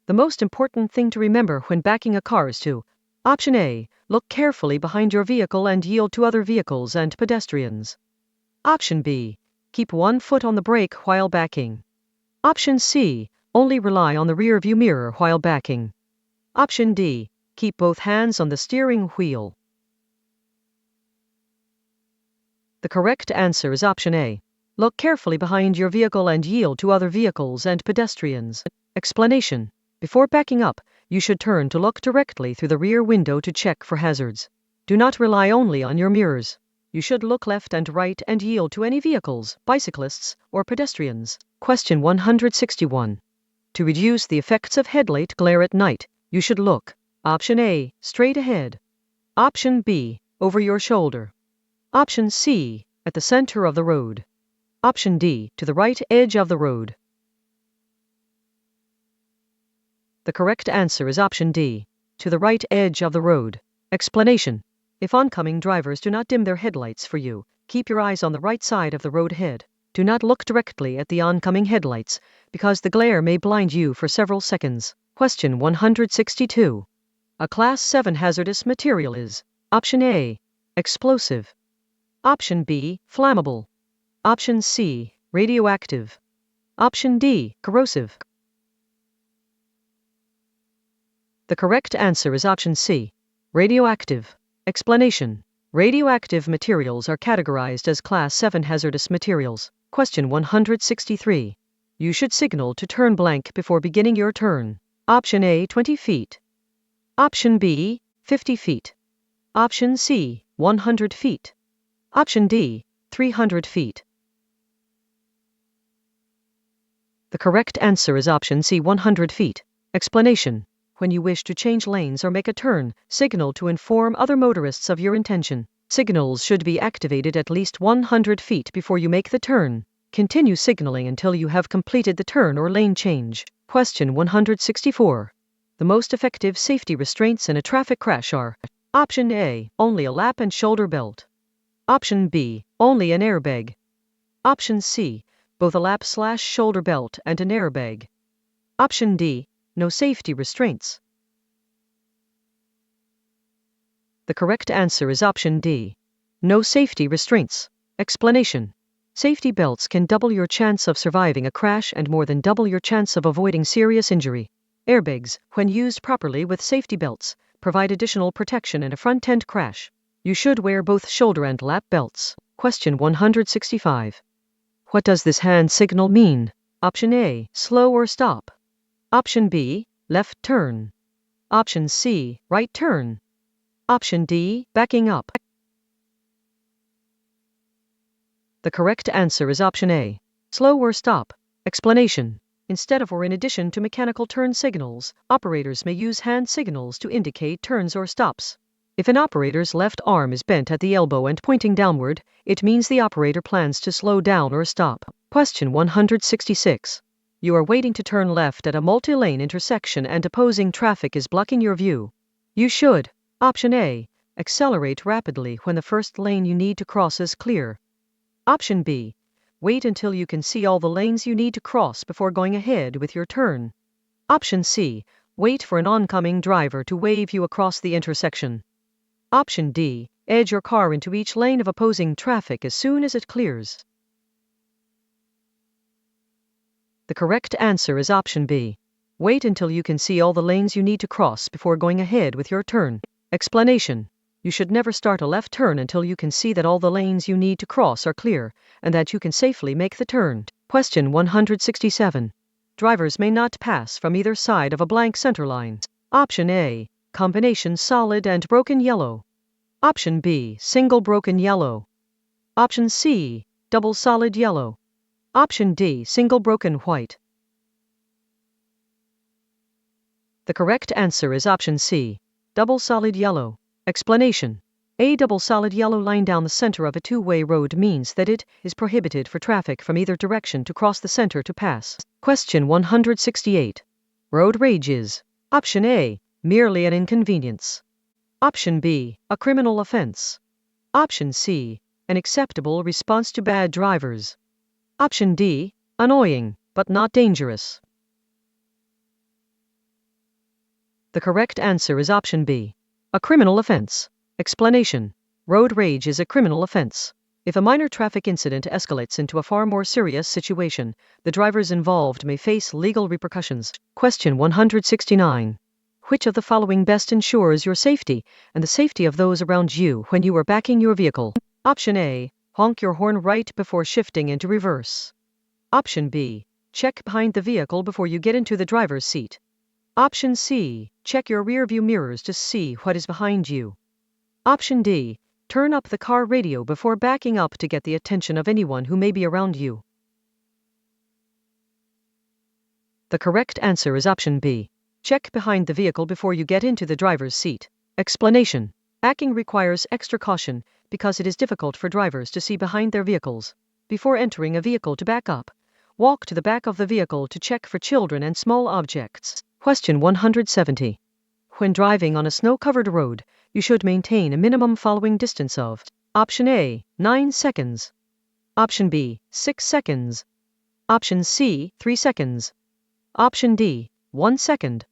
The most important thing to remember when backing a car is to: Option A, look carefully behind your vehicle and yield to other vehicles and pedestrians. Option B, keep one foot on the brake while backing. Option C, only rely on the rear view mirror while backing. Option D, keep both hands on the steering wheel. The correct answer is option A, look carefully behind your vehicle and yield to other vehicles and pedestrians. Explanation: before backing up, you should turn to look directly through the rear window to check for hazards. Do not rely only on your mirrors. You should look left and right and yield to any vehicles, bicyclists, or pedestrians. Question 161. To reduce the effects of headlight glare at night, you should look: Option A, straight ahead. Option B, over your shoulder. Option C, at the center of the road. Option D, to the right edge of the road. The correct answer is option D, to the right edge of the road. Explanation: if oncoming drivers do not dim their headlights for you, keep your eyes on the right side of the road ahead. Do not look directly at the oncoming headlights, because the glare may blind you for several seconds. Question 162. A Class 7 hazardous material is: Option A, explosive. Option B, flammable. Option C, radioactive. Option D, corrosive. The correct answer is option C, radioactive. Explanation. Radioactive materials are categorized as Class 7 hazardous materials. Question 163. You should signal to turn blank before beginning your turn. Option A, 20 feet. Option B, 50 feet. Option C, 100 feet. Option D, 300 feet. The correct answer is option C, 100 feet. Explanation. When you wish to change lanes or make a turn, signal to inform other motorists of your intention. Signals should be activated at least 100 feet before you make the turn. Continue signaling until you have completed the turn or lane change. Question 164. The most effective safety restraints in a traffic crash are: Option A, only a lap and shoulder belt. Option B, only an airbag. Option C, both a lap/shoulder belt and an airbag. Option D, no safety restraints. The correct answer is option D, no safety restraints. Explanation. Safety belts can double your chance of surviving a crash and more than double your chance of avoiding serious injury. Airbags, when used properly with safety belts, provide additional protection in a front-end crash. You should wear both shoulder and lap belts. Question 165. What does this hand signal mean? Option A, slow or stop. Option B, left turn. Option C, right turn. Option D, backing up. The correct answer is option A, slow or stop. Explanation. Instead of or in addition to mechanical turn signals, operators may use hand signals to indicate turns or stops. If an operator's left arm is bent at the elbow and pointing downward, it means the operator plans to slow down or stop. Question 166. You are waiting to turn left at a multi-lane intersection and opposing traffic is blocking your view. You should: Option A, accelerate rapidly when the first lane you need to cross is clear. Option B, wait until you can see all the lanes you need to cross before going ahead with your turn. Option C, wait for an oncoming driver to wave you across the intersection. Option D, edge your car into each lane of opposing traffic as soon as it clears. The correct answer is option B, wait until you can see all the lanes you need to cross before going ahead with your turn. Explanation. You should never start a left turn until you can see that all the lanes you need to cross are clear, and that you can safely make the turn. Question 167. Drivers may not pass from either side of a blank center line. Option A, combination solid and broken yellow. Option B, single broken yellow. Option C, double solid yellow. Option D, single broken white. The correct answer is option C, double solid yellow. Explanation. A double solid yellow line down the center of a two-way road means that it is prohibited for traffic from either direction to cross the center to pass. Question 168. Road rage is: Option A, merely an inconvenience. Option B, a criminal offense. Option C, an acceptable response to bad drivers. Option D, annoying, but not dangerous. The correct answer is option B, a criminal offense. Explanation. Road rage is a criminal offense. If a minor traffic incident escalates into a far more serious situation, the drivers involved may face legal repercussions. Question 169. Which of the following best ensures your safety and the safety of those around you when you are backing your vehicle? Option A, honk your horn right before shifting into reverse. Option B, check behind the vehicle before you get into the driver's seat. Option C, check your rearview mirrors to see what is behind you. Option D, turn up the car radio before backing up to get the attention of anyone who may be around you. The correct answer is option B, check behind the vehicle before you get into the driver's seat. Explanation. Backing requires extra caution because it is difficult for drivers to see behind their vehicles. Before entering a vehicle to back up, walk to the back of the vehicle to check for children and small objects. Question 170. When driving on a snow-covered road, you should maintain a minimum following distance of: Option A, 9 seconds. Option B, 6 seconds. Option C, 3 seconds. Option D, 1 second.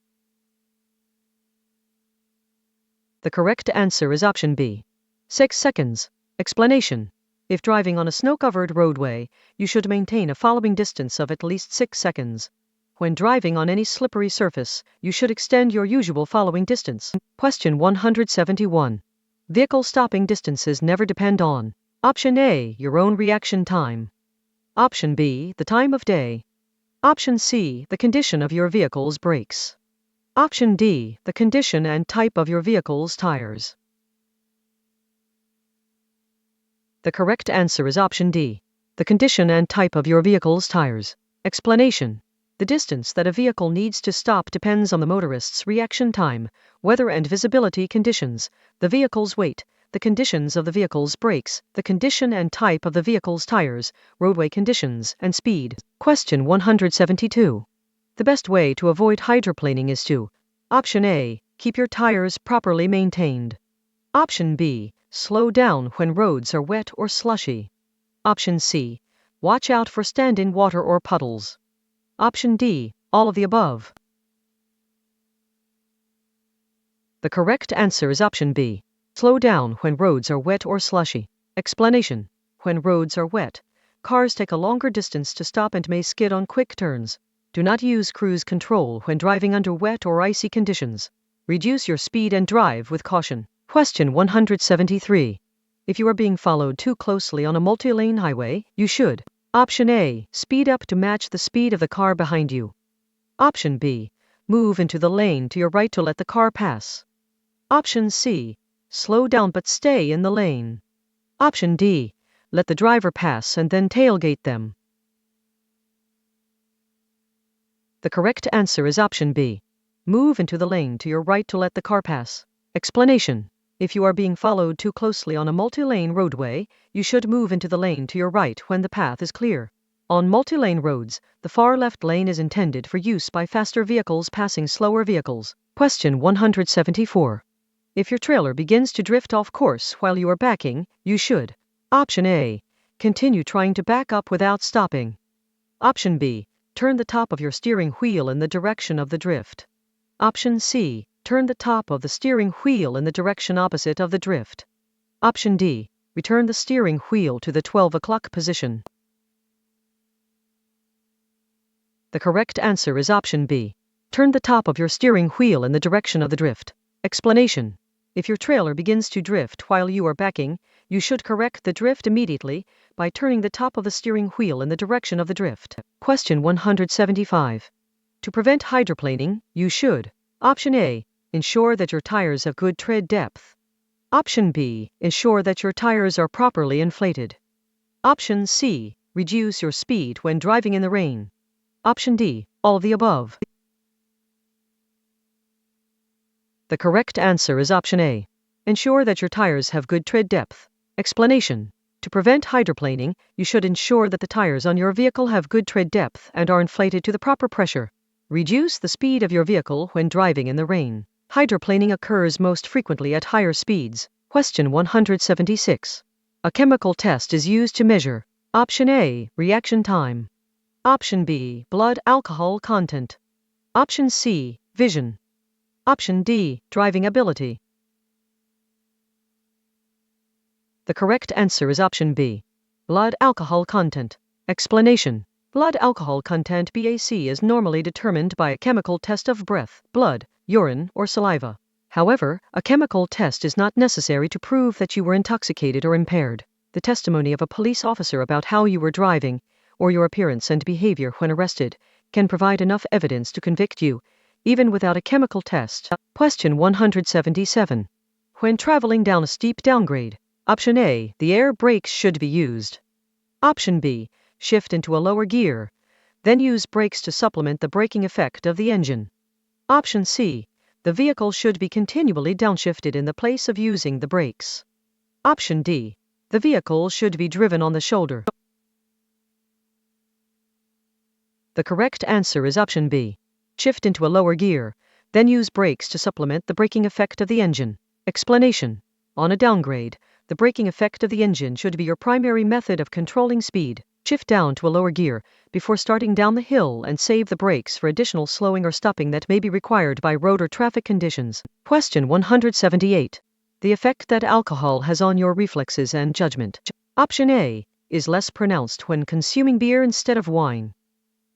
The correct answer is option B, 6 seconds. Explanation. If driving on a snow-covered roadway, you should maintain a following distance of at least 6 seconds. When driving on any slippery surface, you should extend your usual following distance. Question 171. Vehicle stopping distances never depend on Option A, your own reaction time. Option B, the time of day. Option C, the condition of your vehicle's brakes. Option D, the condition and type of your vehicle's tires. The correct answer is option D, the condition and type of your vehicle's tires. Explanation. The distance that a vehicle needs to stop depends on the motorist's reaction time, weather and visibility conditions, the vehicle's weight, the conditions of the vehicle's brakes, the condition and type of the vehicle's tires, roadway conditions, and speed. Question 172. The best way to avoid hydroplaning is to Option A, keep your tires properly maintained. Option B, slow down when roads are wet or slushy. Option C, watch out for stand-in water or puddles. Option D, all of the above. The correct answer is option B, slow down when roads are wet or slushy. Explanation. When roads are wet, cars take a longer distance to stop and may skid on quick turns. Do not use cruise control when driving under wet or icy conditions. Reduce your speed and drive with caution. Question 173. If you are being followed too closely on a multi-lane highway, you should Option A, speed up to match the speed of the car behind you. Option B, move into the lane to your right to let the car pass. Option C, slow down but stay in the lane. Option D, let the driver pass and then tailgate them. The correct answer is option B, move into the lane to your right to let the car pass. Explanation. If you are being followed too closely on a multi-lane roadway, you should move into the lane to your right when the path is clear. On multi-lane roads, the far left lane is intended for use by faster vehicles passing slower vehicles. Question 174. If your trailer begins to drift off course while you are backing, you should Option A, continue trying to back up without stopping. Option B, turn the top of your steering wheel in the direction of the drift. Option C, turn the top of the steering wheel in the direction opposite of the drift. Option D, return the steering wheel to the 12 o'clock position. The correct answer is option B, turn the top of your steering wheel in the direction of the drift. Explanation. If your trailer begins to drift while you are backing, you should correct the drift immediately by turning the top of the steering wheel in the direction of the drift. Question 175. To prevent hydroplaning, you should Option A, ensure that your tires have good tread depth. Option B, ensure that your tires are properly inflated. Option C, reduce your speed when driving in the rain. Option D, all of the above. The correct answer is option A, ensure that your tires have good tread depth. Explanation. To prevent hydroplaning, you should ensure that the tires on your vehicle have good tread depth and are inflated to the proper pressure. Reduce the speed of your vehicle when driving in the rain. Hydroplaning occurs most frequently at higher speeds. Question 176. A chemical test is used to measure Option A, reaction time. Option B, blood alcohol content. Option C, vision. Option D, driving ability. The correct answer is option B, blood alcohol content. Explanation. Blood alcohol content (BAC) is normally determined by a chemical test of breath, blood, urine, or saliva. However, a chemical test is not necessary to prove that you were intoxicated or impaired. The testimony of a police officer about how you were driving, or your appearance and behavior when arrested, can provide enough evidence to convict you, even without a chemical test. Question 177. When traveling down a steep downgrade, Option A, the air brakes should be used. Option B, shift into a lower gear, then use brakes to supplement the braking effect of the engine. Option C, the vehicle should be continually downshifted in the place of using the brakes. Option D, the vehicle should be driven on the shoulder. The correct answer is option B, shift into a lower gear, then use brakes to supplement the braking effect of the engine. Explanation. On a downgrade, the braking effect of the engine should be your primary method of controlling speed. Shift down to a lower gear before starting down the hill and save the brakes for additional slowing or stopping that may be required by road or traffic conditions. Question 178. The effect that alcohol has on your reflexes and judgment. Option A is less pronounced when consuming beer instead of wine.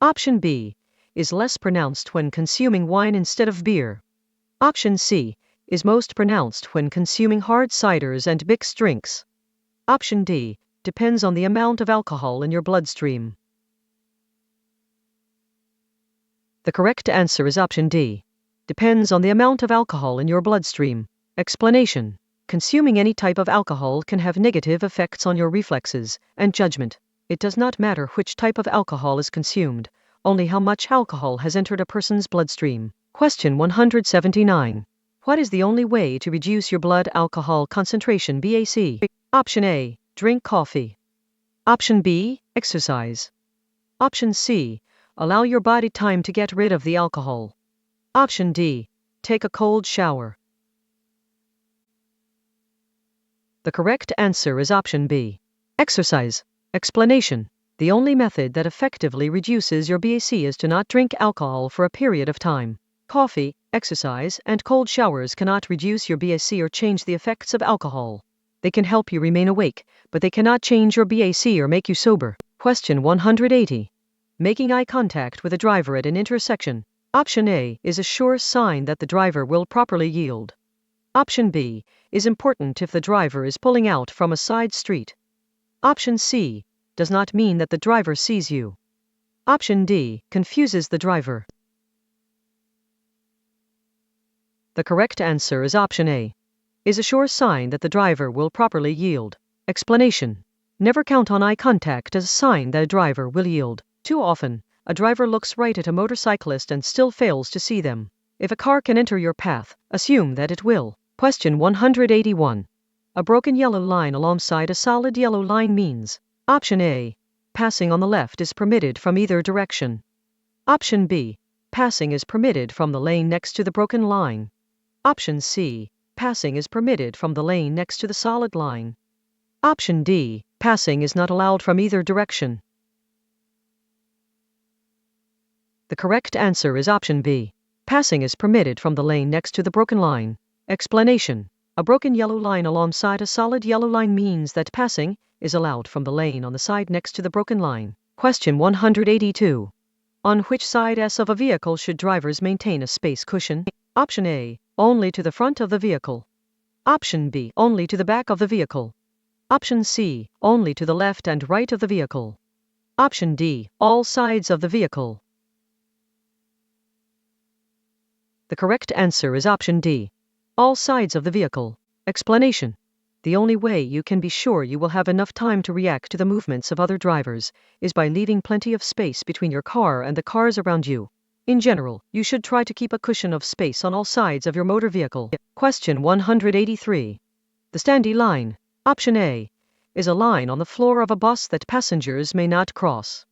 Option B is less pronounced when consuming wine instead of beer. Option C is most pronounced when consuming hard ciders and mixed drinks. Option D depends on the amount of alcohol in your bloodstream. The correct answer is option D. Depends on the amount of alcohol in your bloodstream. Explanation: consuming any type of alcohol can have negative effects on your reflexes and judgment. It does not matter which type of alcohol is consumed, only how much alcohol has entered a person's bloodstream. Question 179. What is the only way to reduce your blood alcohol concentration (BAC)? Option A: drink coffee. Option B: exercise. Option C: allow your body time to get rid of the alcohol. Option D: take a cold shower. The correct answer is option B. Exercise. Explanation: the only method that effectively reduces your BAC is to not drink alcohol for a period of time. Coffee, exercise, and cold showers cannot reduce your BAC or change the effects of alcohol. They can help you remain awake, but they cannot change your BAC or make you sober. Question 180. Making eye contact with a driver at an intersection. Option A is a sure sign that the driver will properly yield. Option B is important if the driver is pulling out from a side street. Option C does not mean that the driver sees you. Option D confuses the driver. The correct answer is option A. Is a sure sign that the driver will properly yield. Explanation: never count on eye contact as a sign that a driver will yield. Too often, a driver looks right at a motorcyclist and still fails to see them. If a car can enter your path, assume that it will. Question 181. A broken yellow line alongside a solid yellow line means: Option A: passing on the left is permitted from either direction. Option B: passing is permitted from the lane next to the broken line. Option C: passing is permitted from the lane next to the solid line. Option D: passing is not allowed from either direction. The correct answer is option B. Passing is permitted from the lane next to the broken line. Explanation: a broken yellow line alongside a solid yellow line means that passing is allowed from the lane on the side next to the broken line. Question 182. On which side S of a vehicle should drivers maintain a space cushion? Option A: only to the front of the vehicle. Option B: only to the back of the vehicle. Option C: only to the left and right of the vehicle. Option D: all sides of the vehicle. The correct answer is option D. All sides of the vehicle. Explanation: the only way you can be sure you will have enough time to react to the movements of other drivers is by leaving plenty of space between your car and the cars around you. In general, you should try to keep a cushion of space on all sides of your motor vehicle. Question 183. The standee line. Option A is a line on the floor of a bus that passengers may not cross.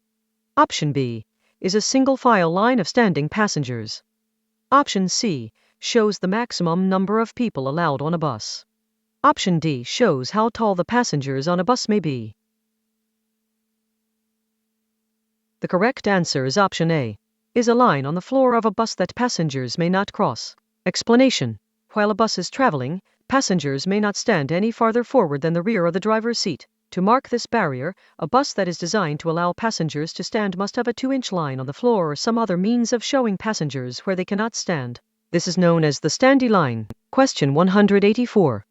Option B is a single file line of standing passengers. Option C shows the maximum number of people allowed on a bus. Option D shows how tall the passengers on a bus may be. The correct answer is option A. Is a line on the floor of a bus that passengers may not cross. Explanation: while a bus is traveling, passengers may not stand any farther forward than the rear of the driver's seat. To mark this barrier, a bus that is designed to allow passengers to stand must have a 2-inch line on the floor or some other means of showing passengers where they cannot stand. This is known as the standee line. Question 184.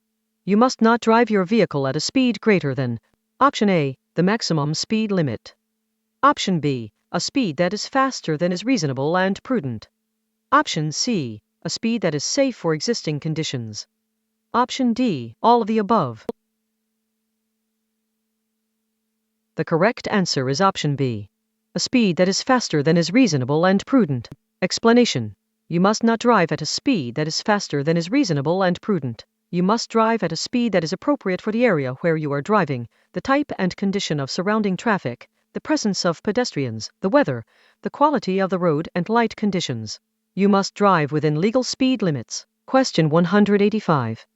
You must not drive your vehicle at a speed greater than: Option A, the maximum speed limit. Option B, a speed that is faster than is reasonable and prudent. Option C, a speed that is safe for existing conditions. Option D, all of the above. The correct answer is option B. A speed that is faster than is reasonable and prudent. Explanation: you must not drive at a speed that is faster than is reasonable and prudent. You must drive at a speed that is appropriate for the area where you are driving, the type and condition of surrounding traffic, the presence of pedestrians, the weather, the quality of the road and light conditions. You must drive within legal speed limits. Question 185.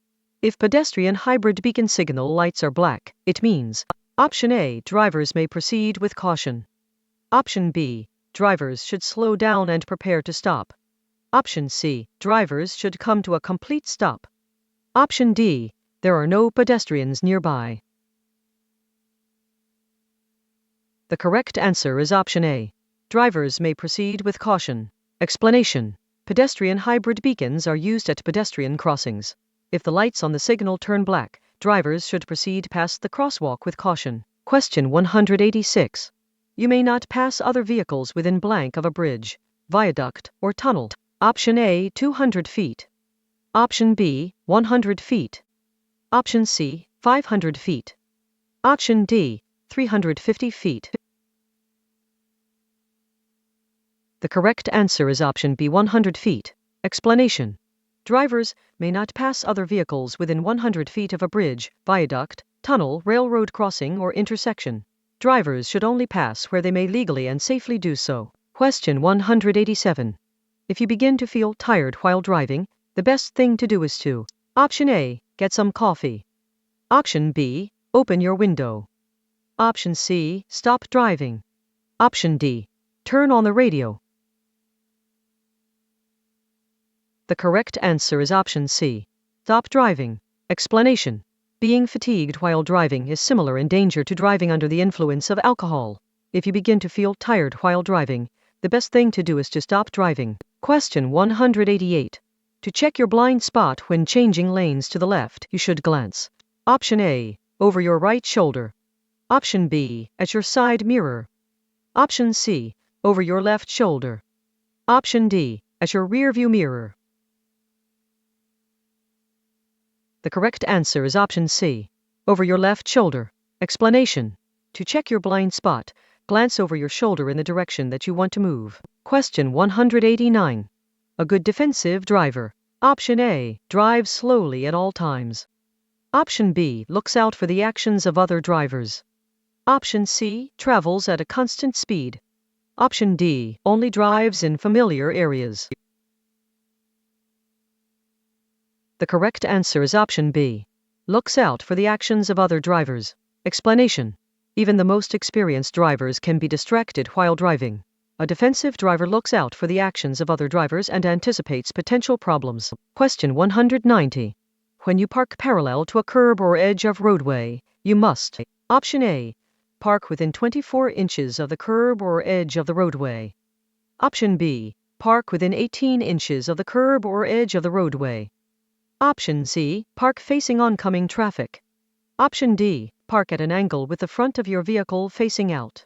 If pedestrian hybrid beacon signal lights are black, it means: Option A, drivers may proceed with caution. Option B, drivers should slow down and prepare to stop. Option C, drivers should come to a complete stop. Option D, there are no pedestrians nearby. The correct answer is option A. Drivers may proceed with caution. Explanation. Pedestrian hybrid beacons are used at pedestrian crossings. If the lights on the signal turn black, drivers should proceed past the crosswalk with caution. Question 186. You may not pass other vehicles within blank of a bridge, viaduct, or tunnel. Option A, 200 feet. Option B, 100 feet. Option C, 500 feet. Option D, 350 feet. The correct answer is option B, 100 feet. Explanation. Drivers may not pass other vehicles within 100 feet of a bridge, viaduct, tunnel, railroad crossing, or intersection. Drivers should only pass where they may legally and safely do so. Question 187. If you begin to feel tired while driving, the best thing to do is to: Option A, get some coffee. Option B, open your window. Option C, stop driving. Option D, turn on the radio. The correct answer is option C. Stop driving. Explanation. Being fatigued while driving is similar in danger to driving under the influence of alcohol. If you begin to feel tired while driving, the best thing to do is to stop driving. Question 188. To check your blind spot when changing lanes to the left, you should glance: Option A, over your right shoulder. Option B, at your side mirror. Option C, over your left shoulder. Option D, at your rear view mirror. The correct answer is option C, over your left shoulder. Explanation. To check your blind spot, glance over your shoulder in the direction that you want to move. Question 189. A good defensive driver. Option A, drives slowly at all times. Option B, looks out for the actions of other drivers. Option C, travels at a constant speed. Option D, only drives in familiar areas. The correct answer is option B. Looks out for the actions of other drivers. Explanation. Even the most experienced drivers can be distracted while driving. A defensive driver looks out for the actions of other drivers and anticipates potential problems. Question 190. When you park parallel to a curb or edge of roadway, you must: Option A, park within 24 inches of the curb or edge of the roadway. Option B, park within 18 inches of the curb or edge of the roadway. Option C, park facing oncoming traffic. Option D, park at an angle with the front of your vehicle facing out.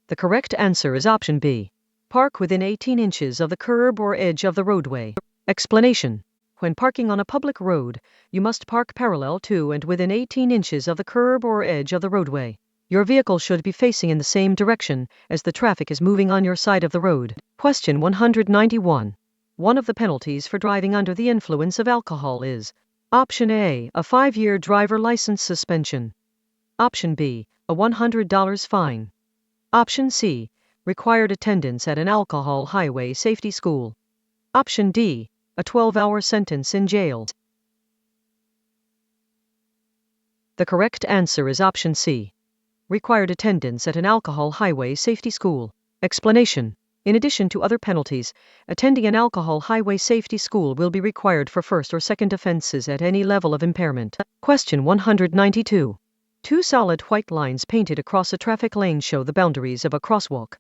The correct answer is option B. Park within 18 inches of the curb or edge of the roadway. Explanation. When parking on a public road, you must park parallel to and within 18 inches of the curb or edge of the roadway. Your vehicle should be facing in the same direction as the traffic is moving on your side of the road. Question 191. One of the penalties for driving under the influence of alcohol is: Option A, a 5-year driver license suspension. Option B, a $100 fine. Option C, required attendance at an alcohol highway safety school. Option D, a 12-hour sentence in jail. The correct answer is option C. Required attendance at an alcohol highway safety school. Explanation. In addition to other penalties, attending an alcohol highway safety school will be required for first or second offenses at any level of impairment. Question 192. Two solid white lines painted across a traffic lane show the boundaries of a crosswalk.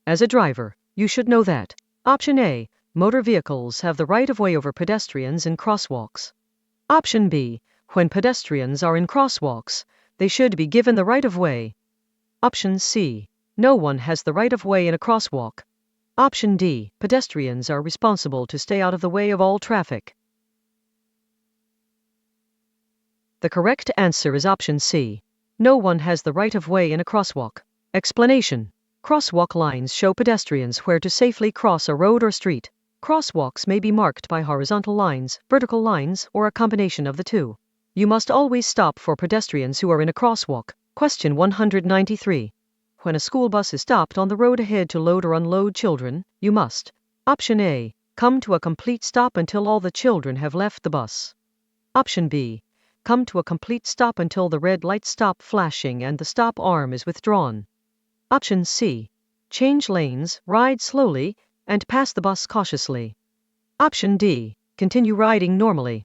As a driver, you should know that: Option A, motor vehicles have the right of way over pedestrians in crosswalks. Option B, when pedestrians are in crosswalks, they should be given the right of way. Option C, no one has the right of way in a crosswalk. Option D, pedestrians are responsible to stay out of the way of all traffic. The correct answer is option C. No one has the right of way in a crosswalk. Explanation. Crosswalk lines show pedestrians where to safely cross a road or street. Crosswalks may be marked by horizontal lines, vertical lines, or a combination of the two. You must always stop for pedestrians who are in a crosswalk. Question 193. When a school bus is stopped on the road ahead to load or unload children, you must: Option A, come to a complete stop until all the children have left the bus. Option B, come to a complete stop until the red lights stop flashing and the stop arm is withdrawn. Option C, change lanes, ride slowly, and pass the bus cautiously. Option D, continue riding normally.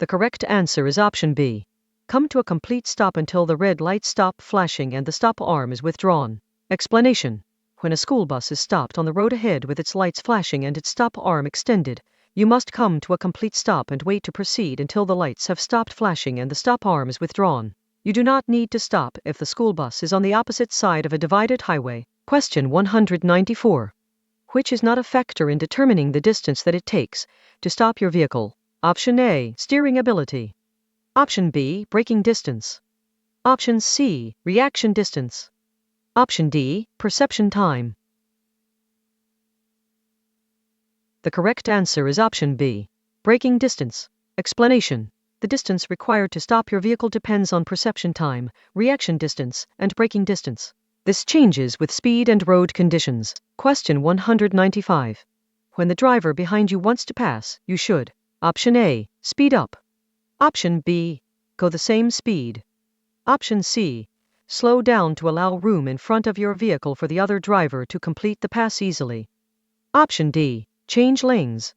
The correct answer is option B. Come to a complete stop until the red lights stop flashing and the stop arm is withdrawn. Explanation. When a school bus is stopped on the road ahead with its lights flashing and its stop arm extended, you must come to a complete stop and wait to proceed until the lights have stopped flashing and the stop arm is withdrawn. You do not need to stop if the school bus is on the opposite side of a divided highway. Question 194. Which is not a factor in determining the distance that it takes to stop your vehicle? Option A, steering ability. Option B, braking distance. Option C, reaction distance. Option D, perception time. The correct answer is option B, braking distance. Explanation. The distance required to stop your vehicle depends on perception time, reaction distance, and braking distance. This changes with speed and road conditions. Question 195. When the driver behind you wants to pass, you should: Option A, speed up. Option B, go the same speed. Option C, slow down to allow room in front of your vehicle for the other driver to complete the pass easily. Option D, change lanes.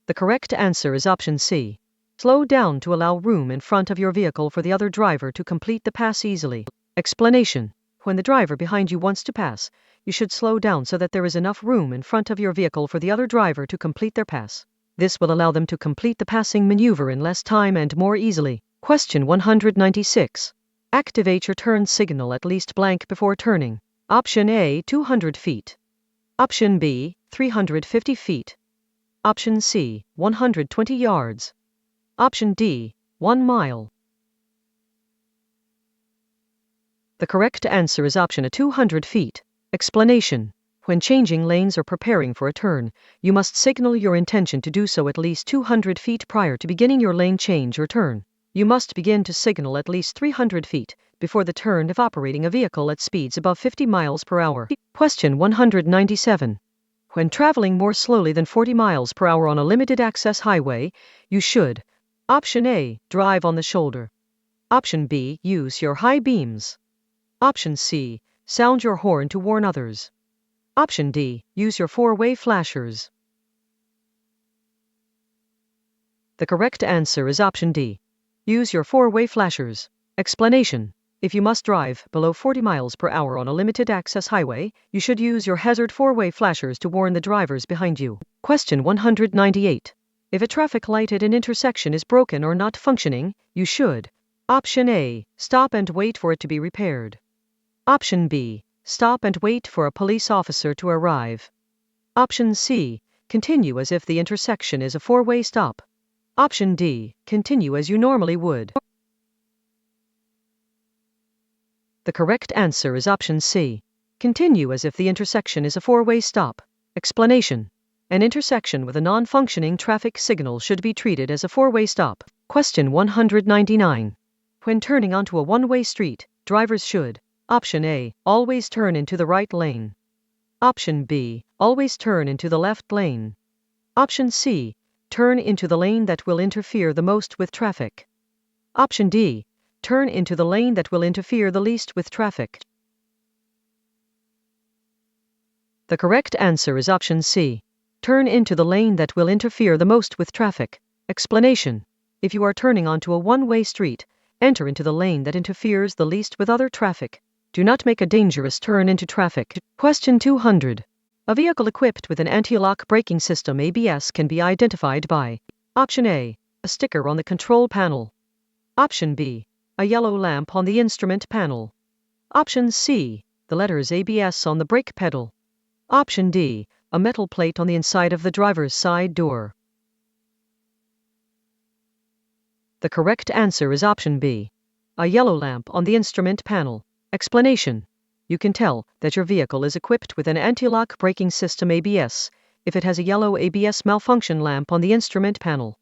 The correct answer is option C. Slow down to allow room in front of your vehicle for the other driver to complete the pass easily. Explanation. When the driver behind you wants to pass, you should slow down so that there is enough room in front of your vehicle for the other driver to complete their pass. This will allow them to complete the passing maneuver in less time and more easily. Question 196. Activate your turn signal at least blank before turning. Option A, 200 feet. Option B, 350 feet. Option C, 120 yards. Option D, 1 mile. The correct answer is option A, 200 feet. Explanation. When changing lanes or preparing for a turn, you must signal your intention to do so at least 200 feet prior to beginning your lane change or turn. You must begin to signal at least 300 feet before the turn if operating a vehicle at speeds above 50 miles per hour. Question 197. When traveling more slowly than 40 miles per hour on a limited access highway, you should: Option A, drive on the shoulder. Option B, use your high beams. Option C, sound your horn to warn others. Option D, use your four-way flashers. The correct answer is option D. Use your four-way flashers. Explanation. If you must drive below 40 miles per hour on a limited access highway, you should use your hazard four-way flashers to warn the drivers behind you. Question 198. If a traffic light at an intersection is broken or not functioning, you should: Option A, stop and wait for it to be repaired. Option B, stop and wait for a police officer to arrive. Option C, continue as if the intersection is a four-way stop. Option D, continue as you normally would. The correct answer is option C. Continue as if the intersection is a four-way stop. Explanation. An intersection with a non-functioning traffic signal should be treated as a four-way stop. Question 199. When turning onto a one-way street, drivers should: Option A, always turn into the right lane. Option B, always turn into the left lane. Option C, turn into the lane that will interfere the most with traffic. Option D, turn into the lane that will interfere the least with traffic. The correct answer is option C. Turn into the lane that will interfere the most with traffic. Explanation. If you are turning onto a one-way street, enter into the lane that interferes the least with other traffic. Do not make a dangerous turn into traffic. Question 200. A vehicle equipped with an anti-lock braking system ABS can be identified by: Option A, a sticker on the control panel. Option B, a yellow lamp on the instrument panel. Option C, the letters ABS on the brake pedal. Option D, a metal plate on the inside of the driver's side door. The correct answer is option B, a yellow lamp on the instrument panel. Explanation. You can tell that your vehicle is equipped with an anti-lock braking system ABS if it has a yellow ABS malfunction lamp on the instrument panel.